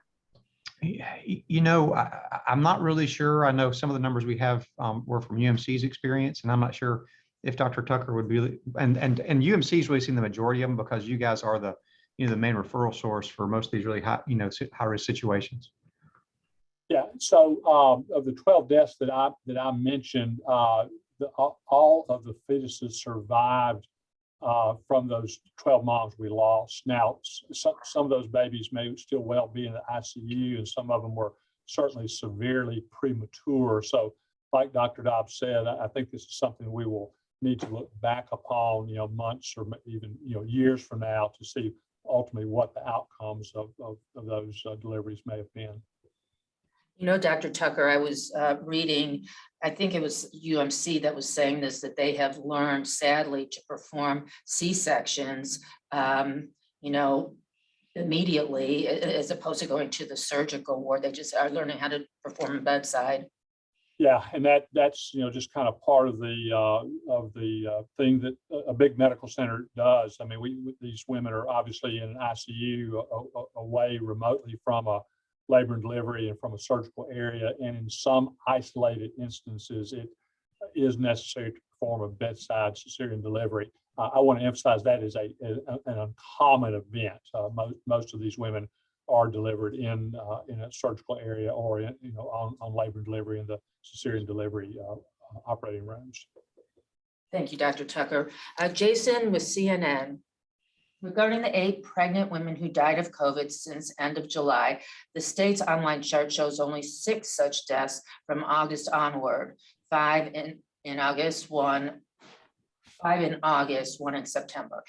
I'm not really sure. I know some of the numbers we have were from UMC's experience, and I'm not sure if Dr. Tucker would be, and UMC's really seen the majority of them because you guys are the main referral source for most of these really high risk situations. Yeah. So of the 12 deaths that I mentioned, all of the fetuses survived from those 12 moms we lost. Now, some of those babies may still well be in the ICU, and some of them were certainly severely premature. So, like Dr. Dobbs said, I think this is something we will need to look back upon, months or even years from now to see ultimately what the outcomes of those deliveries may have been. Dr. Tucker, I was reading, I think it was UMC that was saying this, that they have learned sadly to perform C-sections, immediately, as opposed to going to the surgical ward. They just are learning how to perform bedside. Yeah, and that's just kind of part of the thing that a big medical center does. I mean, these women are obviously in an ICU away remotely from a labor and delivery and from a surgical area, and in some isolated instances, it is necessary to perform a bedside cesarean delivery. I want to emphasize that is an uncommon event. Most of these women are delivered in a surgical area or on labor and delivery in the cesarean delivery operating rooms. Thank you, Dr. Tucker. Jason with CNN. Regarding the 8 pregnant women who died of COVID since end of July, the state's online chart shows only 6 such deaths from August onward, 5 in August, 5 in August, 1 in September.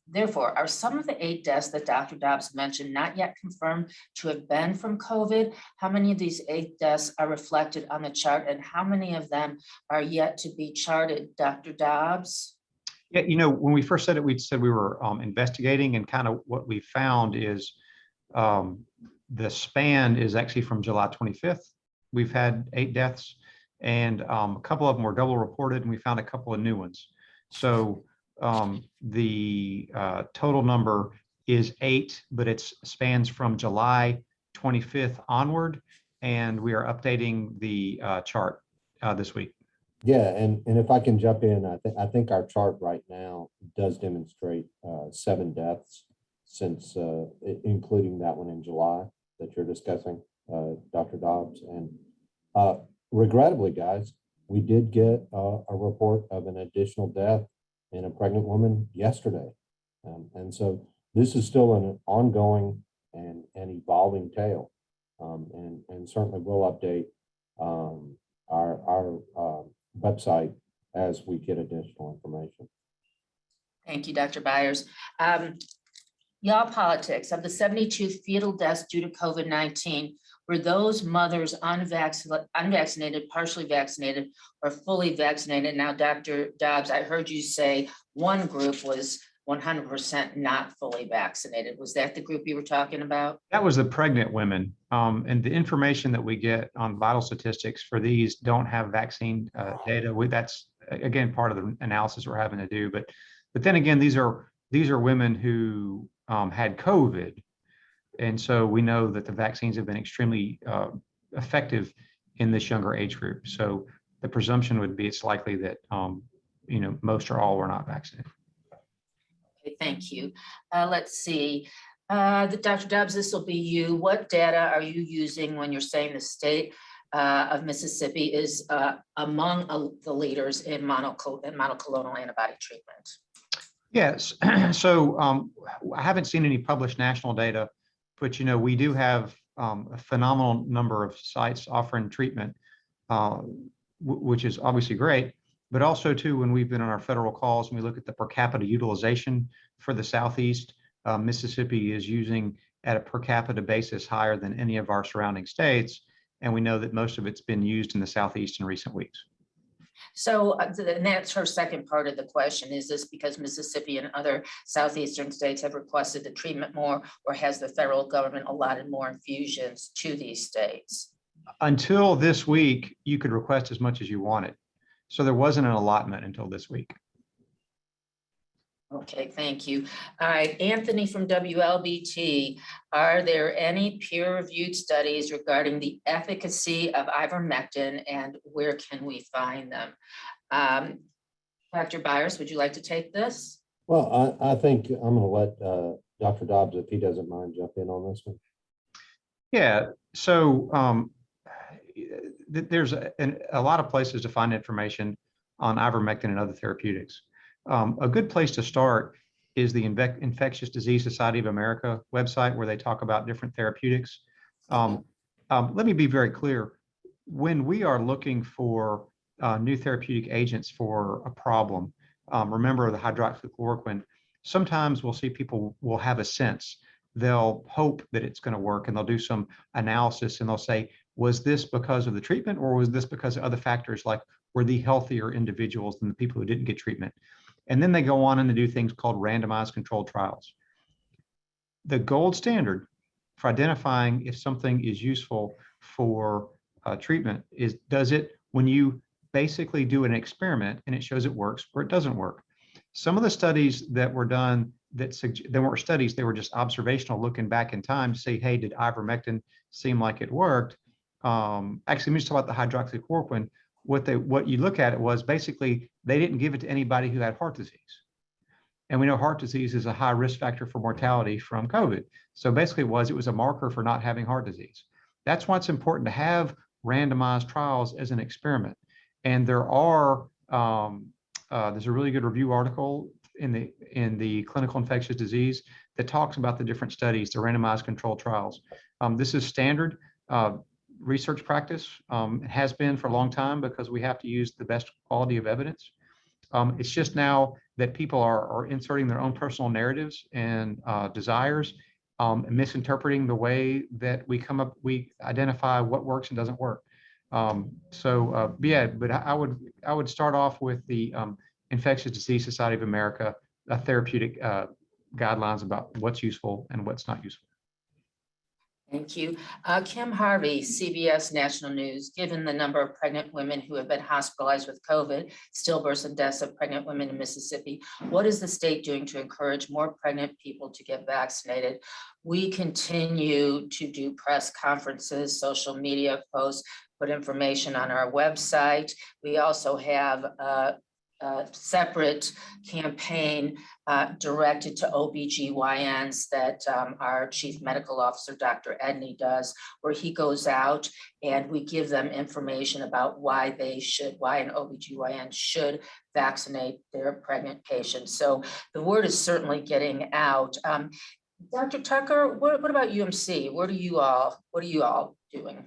Therefore, are some of the 8 deaths that Dr. Dobbs mentioned not yet confirmed to have been from COVID? How many of these 8 deaths are reflected on the chart, and how many of them are yet to be charted, Dr. Dobbs? Yeah, when we first said it, we said we were investigating, and kind of what we found is the span is actually from July 25th. We've had 8 deaths, and a couple of them were double reported, and we found a couple of new ones. So the total number is 8, but it spans from July 25th onward, and we are updating the chart this week. Yeah, and if I can jump in, I think our chart right now does demonstrate 7 deaths since, including that one in July that you're discussing, Dr. Dobbs. And regrettably, guys, we did get a report of an additional death in a pregnant woman yesterday. And so this is still an ongoing and evolving tale. And certainly we'll update our website as we get additional information. Thank you, Dr. Byers. Y'all politics, of the 72 fetal deaths due to COVID-19, were those mothers unvaccinated, partially vaccinated, or fully vaccinated? Now, Dr. Dobbs, I heard you say one group was 100% not fully vaccinated. Was that the group you were talking about? That was the pregnant women. And the information that we get on vital statistics for these don't have vaccine data. That's, again, part of the analysis we're having to do. But then again, these are women who had COVID. And so we know that the vaccines have been extremely effective in this younger age group. So the presumption would be it's likely that, most or all were not vaccinated. Okay, thank you. Let's see. Dr. Dobbs, this will be you. What data are you using when you're saying the state of Mississippi is among the leaders in monoclonal antibody treatment? Yes. So I haven't seen any published national data, but we do have a phenomenal number of sites offering treatment, which is obviously great. But also, too, when we've been on our federal calls and we look at the per capita utilization for the Southeast, Mississippi is using at a per capita basis higher than any of our surrounding states. And we know that most of it's been used in the Southeast in recent weeks. So and that's her second part of the question. Is this because Mississippi and other Southeastern states have requested the treatment more, or has the federal government allotted more infusions to these states? Until this week, you could request as much as you wanted. So there wasn't an allotment until this week. Okay, thank you. All right, Anthony from WLBT, are there any peer-reviewed studies regarding the efficacy of ivermectin, and where can we find them? Dr. Byers, would you like to take this? Well, I think I'm going to let Dr. Dobbs, if he doesn't mind, jump in on this one. Yeah, so there's a lot of places to find information on ivermectin and other therapeutics. A good place to start is the Infectious Disease Society of America website, where they talk about different therapeutics. Let me be very clear. When we are looking for new therapeutic agents for a problem, remember the hydroxychloroquine, sometimes we'll see people will have a sense. They'll hope that it's going to work, and they'll do some analysis, and they'll say, was this because of the treatment, or was this because of other factors, like were the healthier individuals than the people who didn't get treatment? And then they go on and they do things called randomized controlled trials. The gold standard for identifying if something is useful for treatment is, does it, when you basically do an experiment and it shows it works or it doesn't work. Some of the studies that were done they weren't studies, they were just observational, looking back in time to say, hey, did ivermectin seem like it worked? Actually, let me just talk about the hydroxychloroquine. What you look at it was basically they didn't give it to anybody who had heart disease. And we know heart disease is a high risk factor for mortality from COVID. So basically it was a marker for not having heart disease. That's why it's important to have randomized trials as an experiment. And there's a really good review article in the Clinical Infectious Disease that talks about the different studies, the randomized controlled trials. This is standard research practice. It has been for a long time because we have to use the best quality of evidence. It's just now that people are inserting their own personal narratives and desires, and misinterpreting the way that we identify what works and doesn't work. Yeah, but I would start off with the Infectious Disease Society of America, a therapeutic guidelines about what's useful and what's not useful. Thank you. Kim Harvey, CBS National News. Given the number of pregnant women who have been hospitalized with COVID, stillbirths and deaths of pregnant women in Mississippi, what is the state doing to encourage more pregnant people to get vaccinated? We continue to do press conferences, social media posts, put information on our website. We also have a separate campaign directed to OBGYNs that our Chief Medical Officer, Dr. Edney, does, where he goes out and we give them information about why an OBGYN should vaccinate their pregnant patients. So the word is certainly getting out. Dr. Tucker, what about UMC? What are you all doing?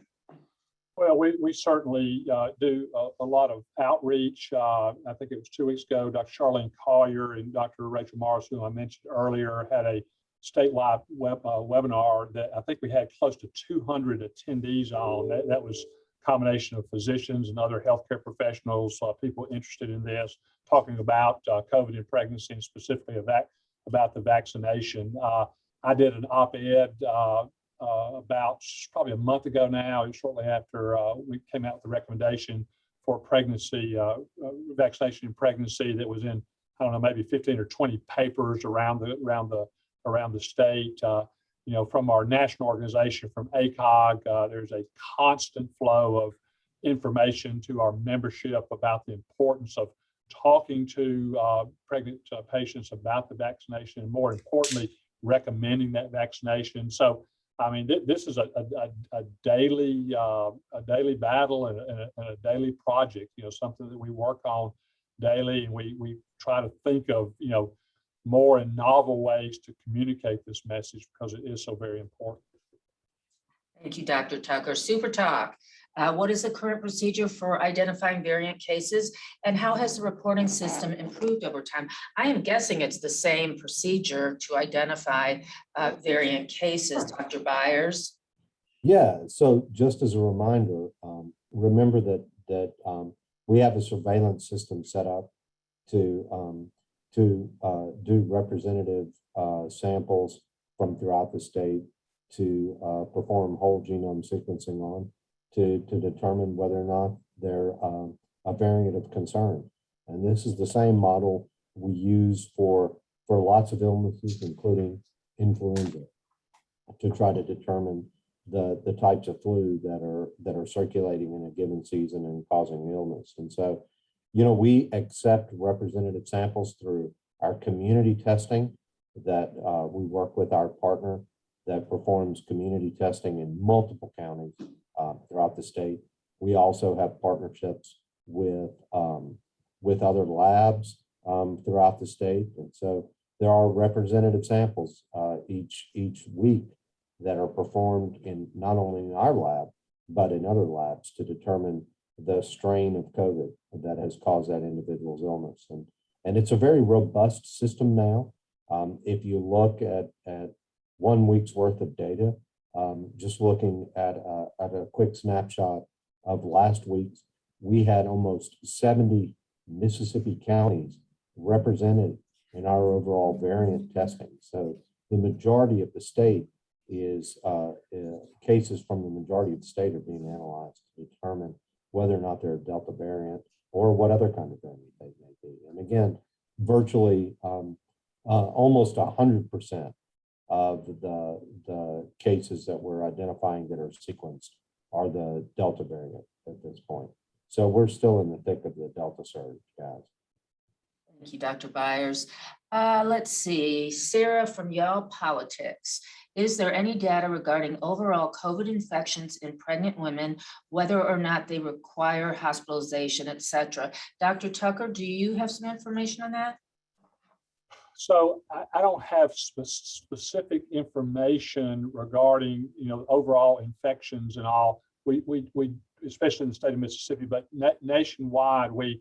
Well, we certainly do a lot of outreach. I think it was 2 weeks ago, Dr. Charlene Collier and Dr. Rachel Morris, who I mentioned earlier, had a statewide webinar that I think we had close to 200 attendees on. That was a combination of physicians and other healthcare professionals, people interested in this, talking about COVID and pregnancy, and specifically about the vaccination. I did an op-ed about probably a month ago now, shortly after we came out with the recommendation for pregnancy, vaccination in pregnancy, that was in, I don't know, maybe 15 or 20 papers around the state. From our national organization, from ACOG, there's a constant flow of information to our membership about the importance of talking to pregnant patients about the vaccination, and more importantly, recommending that vaccination. So, I mean, this is a daily battle and a daily project. Something that we work on daily, and we try to think of more and novel ways to communicate this message, because it is so very important. Thank you, Dr. Tucker. Super Talk. What is the current procedure for identifying variant cases, and how has the reporting system improved over time? I am guessing it's the same procedure to identify variant cases, Dr. Byers. Yeah, so just as a reminder, remember that we have a surveillance system set up to do representative samples from throughout the state, to perform whole genome sequencing on, to determine whether or not they're a variant of concern. And this is the same model we use for lots of illnesses, including influenza, to try to determine the types of flu that are circulating in a given season and causing illness. And so, we accept representative samples through our community testing that we work with our partner that performs community testing in multiple counties throughout the state. We also have partnerships with other labs throughout the state. And so there are representative samples each week that are performed in not only in our lab, but in other labs, to determine the strain of COVID that has caused that individual's illness. And it's a very robust system now. If you look at 1 week's worth of data, just looking at a quick snapshot of last week's, we had almost 70 Mississippi counties represented in our overall variant testing. So the majority of the state is cases from the majority of the state are being analyzed to determine whether or not they're a Delta variant or what other kind of variant they may be. And again, virtually almost 100% of the cases that we're identifying that are sequenced are the Delta variant at this point. So we're still in the thick of the Delta surge, guys. Thank you, Dr. Byers. Let's see, Sarah from Y'all Politics. Is there any data regarding overall COVID infections in pregnant women, whether or not they require hospitalization, et cetera? Dr. Tucker, do you have some information on that? So I don't have specific information regarding, overall infections and all. We especially in the state of Mississippi, but nationwide, we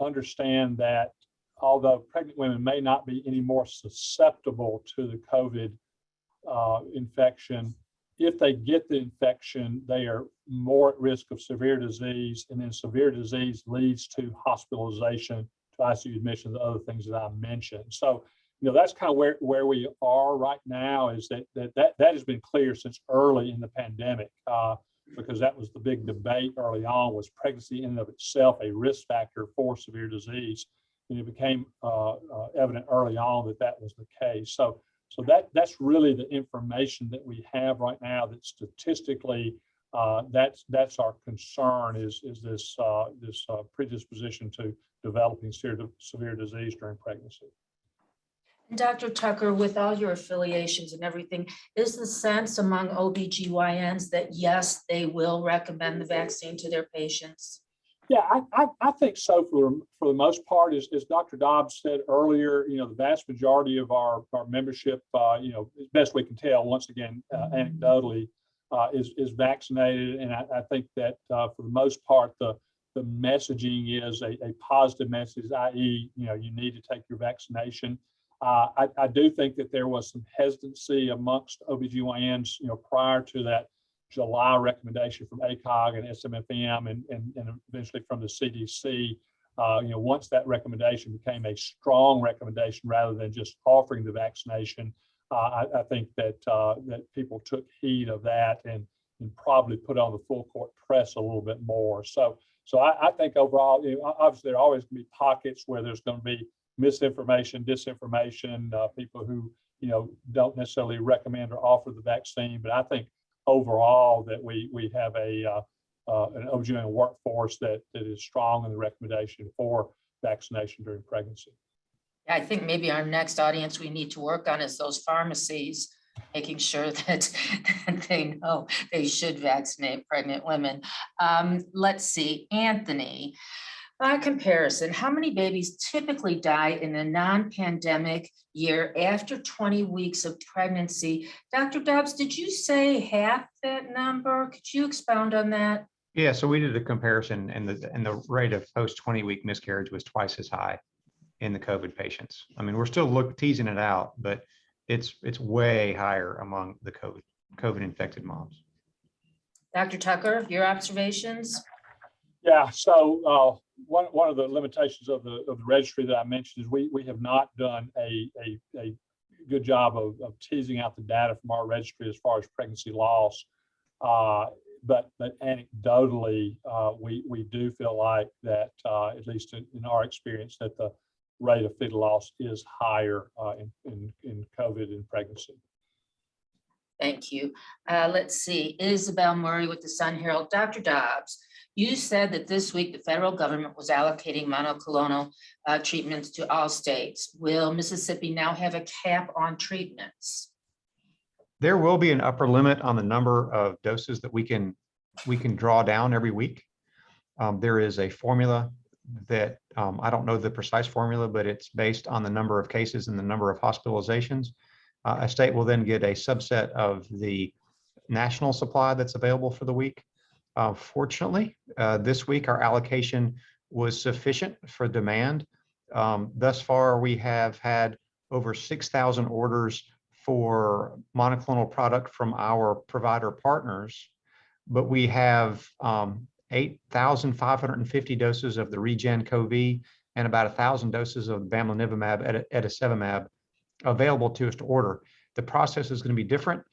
understand that although pregnant women may not be any more susceptible to the COVID infection, if they get the infection, they are more at risk of severe disease, and then severe disease leads to hospitalization, to ICU admissions, and other things that I mentioned. So, that's kind of where we are right now, is that has been clear since early in the pandemic, because that was the big debate early on, was pregnancy in and of itself a risk factor for severe disease. And it became evident early on that was the case. So that's really the information that we have right now. That statistically, that's our concern, is this predisposition to developing severe disease during pregnancy. And Dr. Tucker, with all your affiliations and everything, is the sense among OBGYNs that yes, they will recommend the vaccine to their patients? Yeah, I think so for the most part. As Dr. Dobbs said earlier, the vast majority of our membership, as best we can tell, once again, anecdotally, is vaccinated. And I think that for the most part, the messaging is a positive message, i.e., you need to take your vaccination. I do think that there was some hesitancy amongst OBGYNs, prior to that July recommendation from ACOG and SMFM and eventually from the CDC. Once that recommendation became a strong recommendation rather than just offering the vaccination, I think that people took heed of that and probably put on the full court press a little bit more. So I think overall, obviously there are always going to be pockets where there's going to be misinformation, disinformation, people who don't necessarily recommend or offer the vaccine. But I think overall that we have an OBGYN workforce that is strong in the recommendation for vaccination during pregnancy. I think maybe our next audience we need to work on is those pharmacies, making sure that they know they should vaccinate pregnant women. Let's see, Anthony. By comparison, how many babies typically die in a non-pandemic year after 20 weeks of pregnancy? Dr. Dobbs, did you say half that number? Could you expound on that? Yeah, so we did a comparison, and the rate of post 20-week miscarriage was twice as high in the COVID patients. I mean, we're still teasing it out, but it's way higher among the COVID infected moms. Dr. Tucker, your observations? Yeah, so one of the limitations of the registry that I mentioned is we have not done a good job of teasing out the data from our registry as far as pregnancy loss. But anecdotally, we do feel like that, at least in our experience, that the rate of fetal loss is higher in COVID and pregnancy. Thank you. Let's see, Isabel Murray with the Sun Herald. Dr. Dobbs, you said that this week the federal government was allocating monoclonal treatments to all states. Will Mississippi now have a cap on treatments? There will be an upper limit on the number of doses that we can draw down every week. There is a formula that I don't know the precise formula, but it's based on the number of cases and the number of hospitalizations. A state will then get a subset of the national supply that's available for the week. Fortunately, this week our allocation was sufficient for demand. Thus far, we have had over 6,000 orders for monoclonal product from our provider partners, but we have 8,550 doses of the Regen-CoV and about 1,000 doses of bamlanivimab, etesevimab available to us to order. The process is going to be different,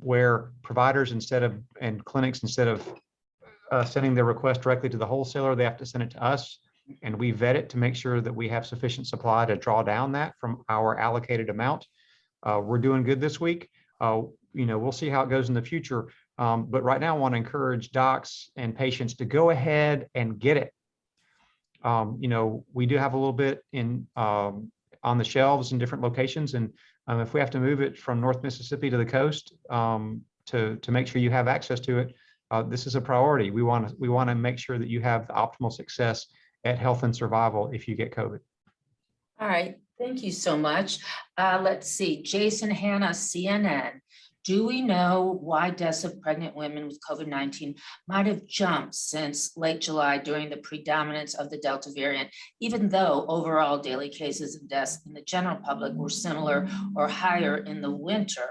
where providers and clinics, instead of sending their request directly to the wholesaler, they have to send it to us, and we vet it to make sure that we have sufficient supply to draw down that from our allocated amount. We're doing good this week. We'll see how it goes in the future. But right now I want to encourage docs and patients to go ahead and get it. We do have a little bit in on the shelves in different locations, and if we have to move it from North Mississippi to the coast to make sure you have access to it, this is a priority. We want to make sure that you have the optimal success at health and survival if you get COVID. All right, thank you so much. Let's see, Jason Hanna, CNN. Do we know why deaths of pregnant women with COVID-19 might have jumped since late July during the predominance of the Delta variant, even though overall daily cases and deaths in the general public were similar or higher in the winter?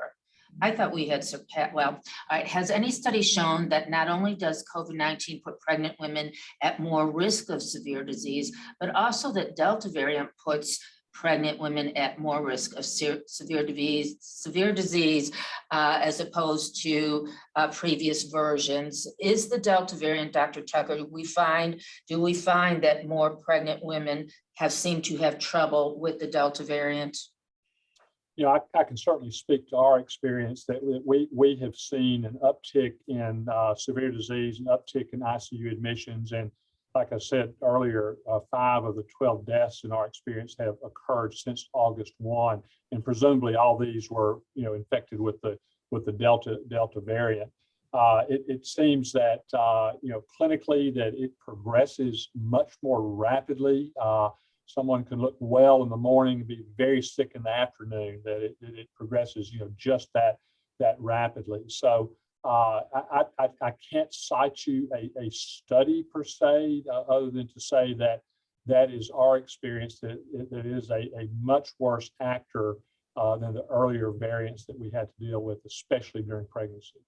I thought we had surpassed, well, all right, has any study shown that not only does COVID-19 put pregnant women at more risk of severe disease, but also that Delta variant puts pregnant women at more risk of severe disease as opposed to previous versions? Is the Delta variant, Dr. Tucker, do we find that more pregnant women have seemed to have trouble with the Delta variant? I can certainly speak to our experience that we have seen an uptick in severe disease, an uptick in ICU admissions. And like I said earlier, 5 of the 12 deaths in our experience have occurred since August 1. And presumably all these were, infected with the Delta variant. It seems that, clinically that it progresses much more rapidly. Someone can look well in the morning and be very sick in the afternoon, that it progresses, just that rapidly. So I can't cite you a study per se, other than to say that is our experience, that it is a much worse actor than the earlier variants that we had to deal with, especially during pregnancy.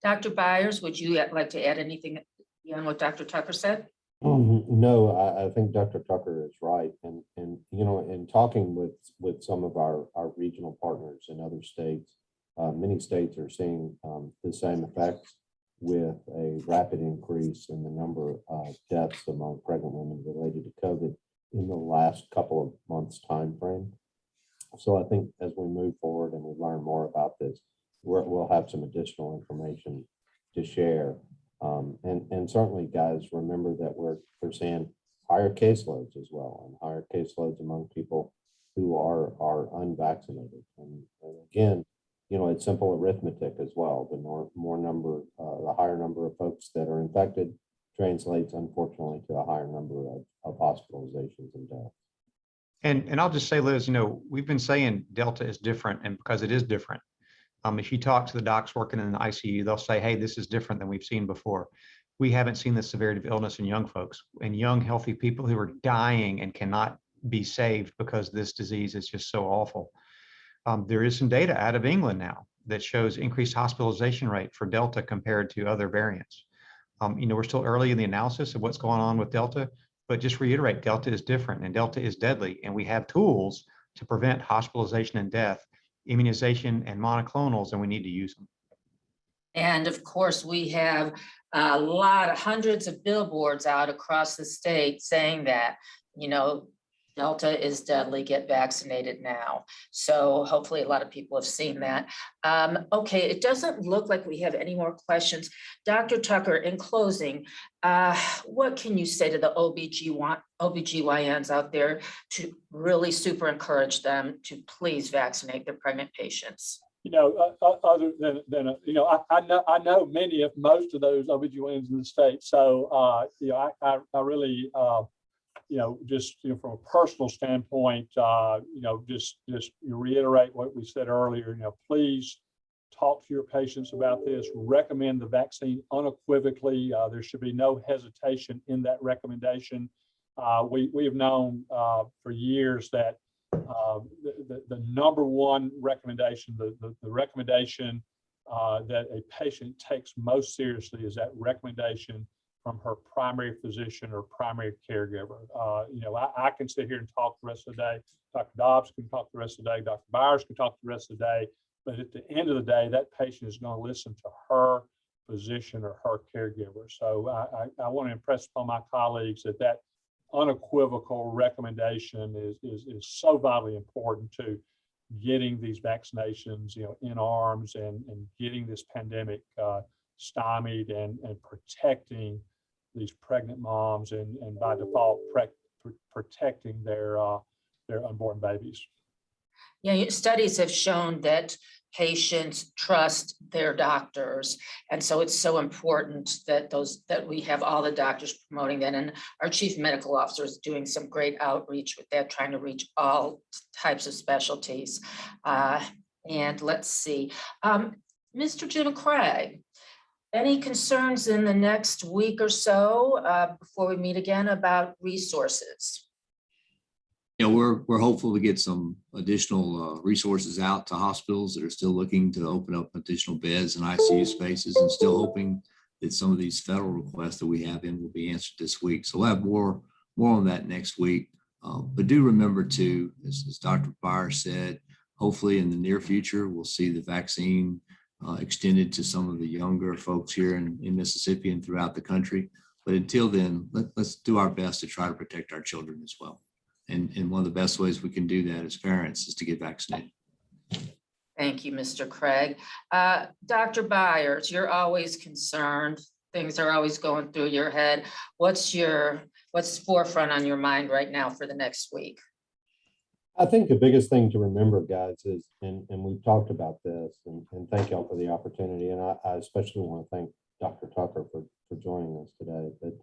Dr. Byers, would you like to add anything beyond what Dr. Tucker said? No, I think Dr. Tucker is right. And in talking with some of our regional partners in other states, many states are seeing the same effects, with a rapid increase in the number of deaths among pregnant women related to COVID in the last couple of months time frame. So I think as we move forward and we learn more about this, we'll have some additional information to share. And certainly, guys, remember that we're seeing higher caseloads as well, and higher caseloads among people who are unvaccinated. And again, it's simple arithmetic as well. The higher number of folks that are infected translates, unfortunately, to a higher number of hospitalizations and deaths. And I'll just say, Liz, we've been saying Delta is different, and because it is different. If you talk to the docs working in the ICU, they'll say, hey, this is different than we've seen before. We haven't seen the severity of illness in young folks and young, healthy people who are dying and cannot be saved because this disease is just so awful. There is some data out of England now that shows increased hospitalization rate for Delta compared to other variants. We're still early in the analysis of what's going on with Delta, but just reiterate, Delta is different and Delta is deadly, and we have tools to prevent hospitalization and death, immunization and monoclonals, and we need to use them. And of course, we have hundreds of billboards out across the state saying that, Delta is deadly, get vaccinated now. So hopefully a lot of people have seen that. Okay, it doesn't look like we have any more questions. Dr. Tucker, in closing, what can you say to the OBGYNs out there to really super encourage them to please vaccinate their pregnant patients? Other than I know most of those OBGYNs in the state. So, I really, just from a personal standpoint, just reiterate what we said earlier. Please talk to your patients about this. Recommend the vaccine unequivocally. There should be no hesitation in that recommendation. We have known for years that the number one recommendation, the recommendation that a patient takes most seriously is that recommendation from her primary physician or primary caregiver. I can sit here and talk the rest of the day. Dr. Dobbs can talk the rest of the day. Dr. Byers can talk the rest of the day. But at the end of the day, that patient is going to listen to her physician or her caregiver. So I want to impress upon my colleagues that unequivocal recommendation is so vitally important to getting these vaccinations, in arms and getting this pandemic stymied and protecting these pregnant moms and by default protecting their unborn babies. Yeah, studies have shown that patients trust their doctors. And so it's so important that we have all the doctors promoting that. And our chief medical officer is doing some great outreach with that, trying to reach all types of specialties. And let's see, Mr. Jim Craig, any concerns in the next week or so before we meet again about resources? Yeah, we're hopeful to get some additional resources out to hospitals that are still looking to open up additional beds and ICU spaces, and still hoping that some of these federal requests that we have in will be answered this week. So we'll have more on that next week. But do remember too, as Dr. Byers said, hopefully in the near future, we'll see the vaccine extended to some of the younger folks here in Mississippi and throughout the country. But until then, let's do our best to try to protect our children as well. And one of the best ways we can do that as parents is to get vaccinated. Thank you, Mr. Craig. Dr. Byers, you're always concerned. Things are always going through your head. What's forefront on your mind right now for the next week? I think the biggest thing to remember, guys, is, and we've talked about this, and thank y'all for the opportunity. And I especially want to thank Dr. Tucker for joining us today. But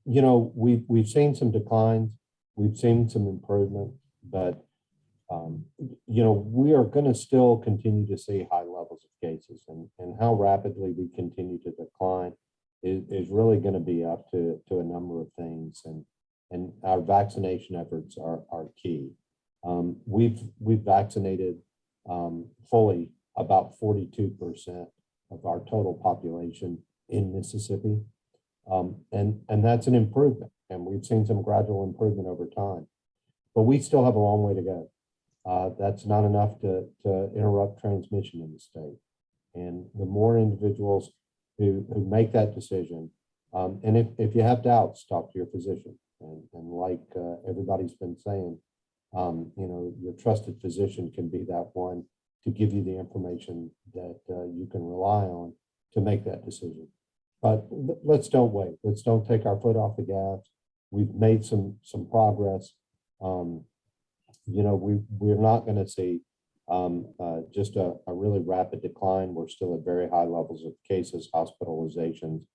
we've seen some declines, we've seen some improvement, but we are going to still continue to see high levels of cases, and how rapidly we continue to decline is really going to be up to a number of things, and our vaccination efforts are key. We've vaccinated fully about 42% of our total population in Mississippi. And that's an improvement, and we've seen some gradual improvement over time, but we still have a long way to go. That's not enough to interrupt transmission in the state. And the more individuals who make that decision, and if you have doubts, talk to your physician. And like everybody's been saying, your trusted physician can be that one to give you the information that you can rely on to make that decision. But let's don't wait. Let's don't take our foot off the gas. We've made some progress. We're not going to see just a really rapid decline. We're still at very high levels of cases, hospitalizations,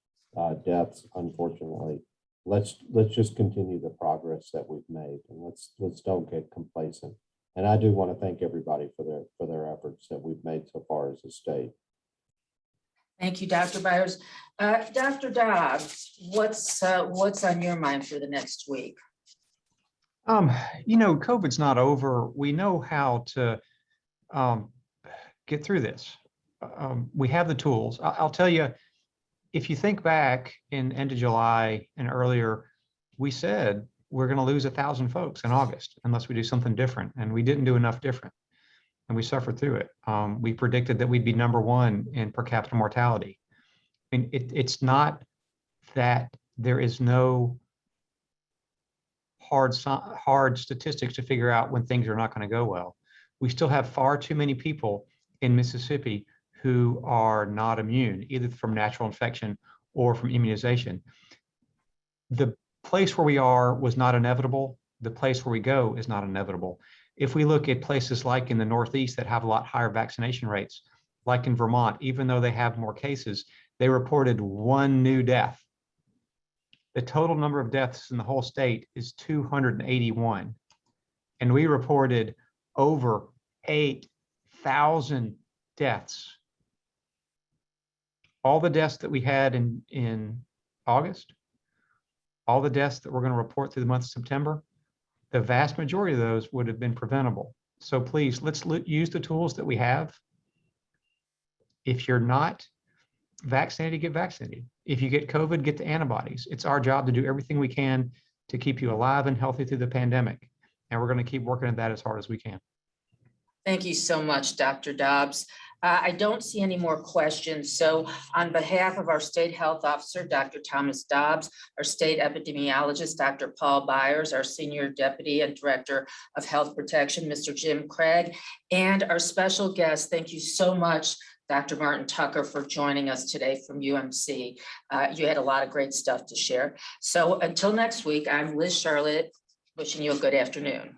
deaths, unfortunately. Let's just continue the progress that we've made, and let's don't get complacent. And I do want to thank everybody for their efforts that we've made so far as a state. Thank you, Dr. Byers. Dr. Dobbs, what's on your mind for the next week? COVID's not over. We know how to get through this. We have the tools. I'll tell you, if you think back in end of July and earlier, we said we're going to lose 1,000 folks in August unless we do something different, and we didn't do enough different, and we suffered through it. We predicted that we'd be #1 in per capita mortality. I mean, it's not that there is no hard statistics to figure out when things are not going to go well. We still have far too many people in Mississippi who are not immune, either from natural infection or from immunization. The place where we are was not inevitable. The place where we go is not inevitable. If we look at places like in the Northeast that have a lot higher vaccination rates, like in Vermont, even though they have more cases, they reported 1 new death. The total number of deaths in the whole state is 281. And we reported over 8,000 deaths. All the deaths that we had in August, all the deaths that we're going to report through the month of September, the vast majority of those would have been preventable. So please, let's use the tools that we have. If you're not vaccinated, get vaccinated. If you get COVID, get the antibodies. It's our job to do everything we can to keep you alive and healthy through the pandemic. And we're going to keep working at that as hard as we can. Thank you so much, Dr. Dobbs. I don't see any more questions. So on behalf of our state health officer, Dr. Thomas Dobbs, our state epidemiologist, Dr. Paul Byers, our senior deputy and director of health protection, Mr. Jim Craig, and our special guest, thank you so much Dr. Martin Tucker for joining us today from UMC. You had a lot of great stuff to share. So until next week, I'm Liz Charlotte, wishing you a good afternoon.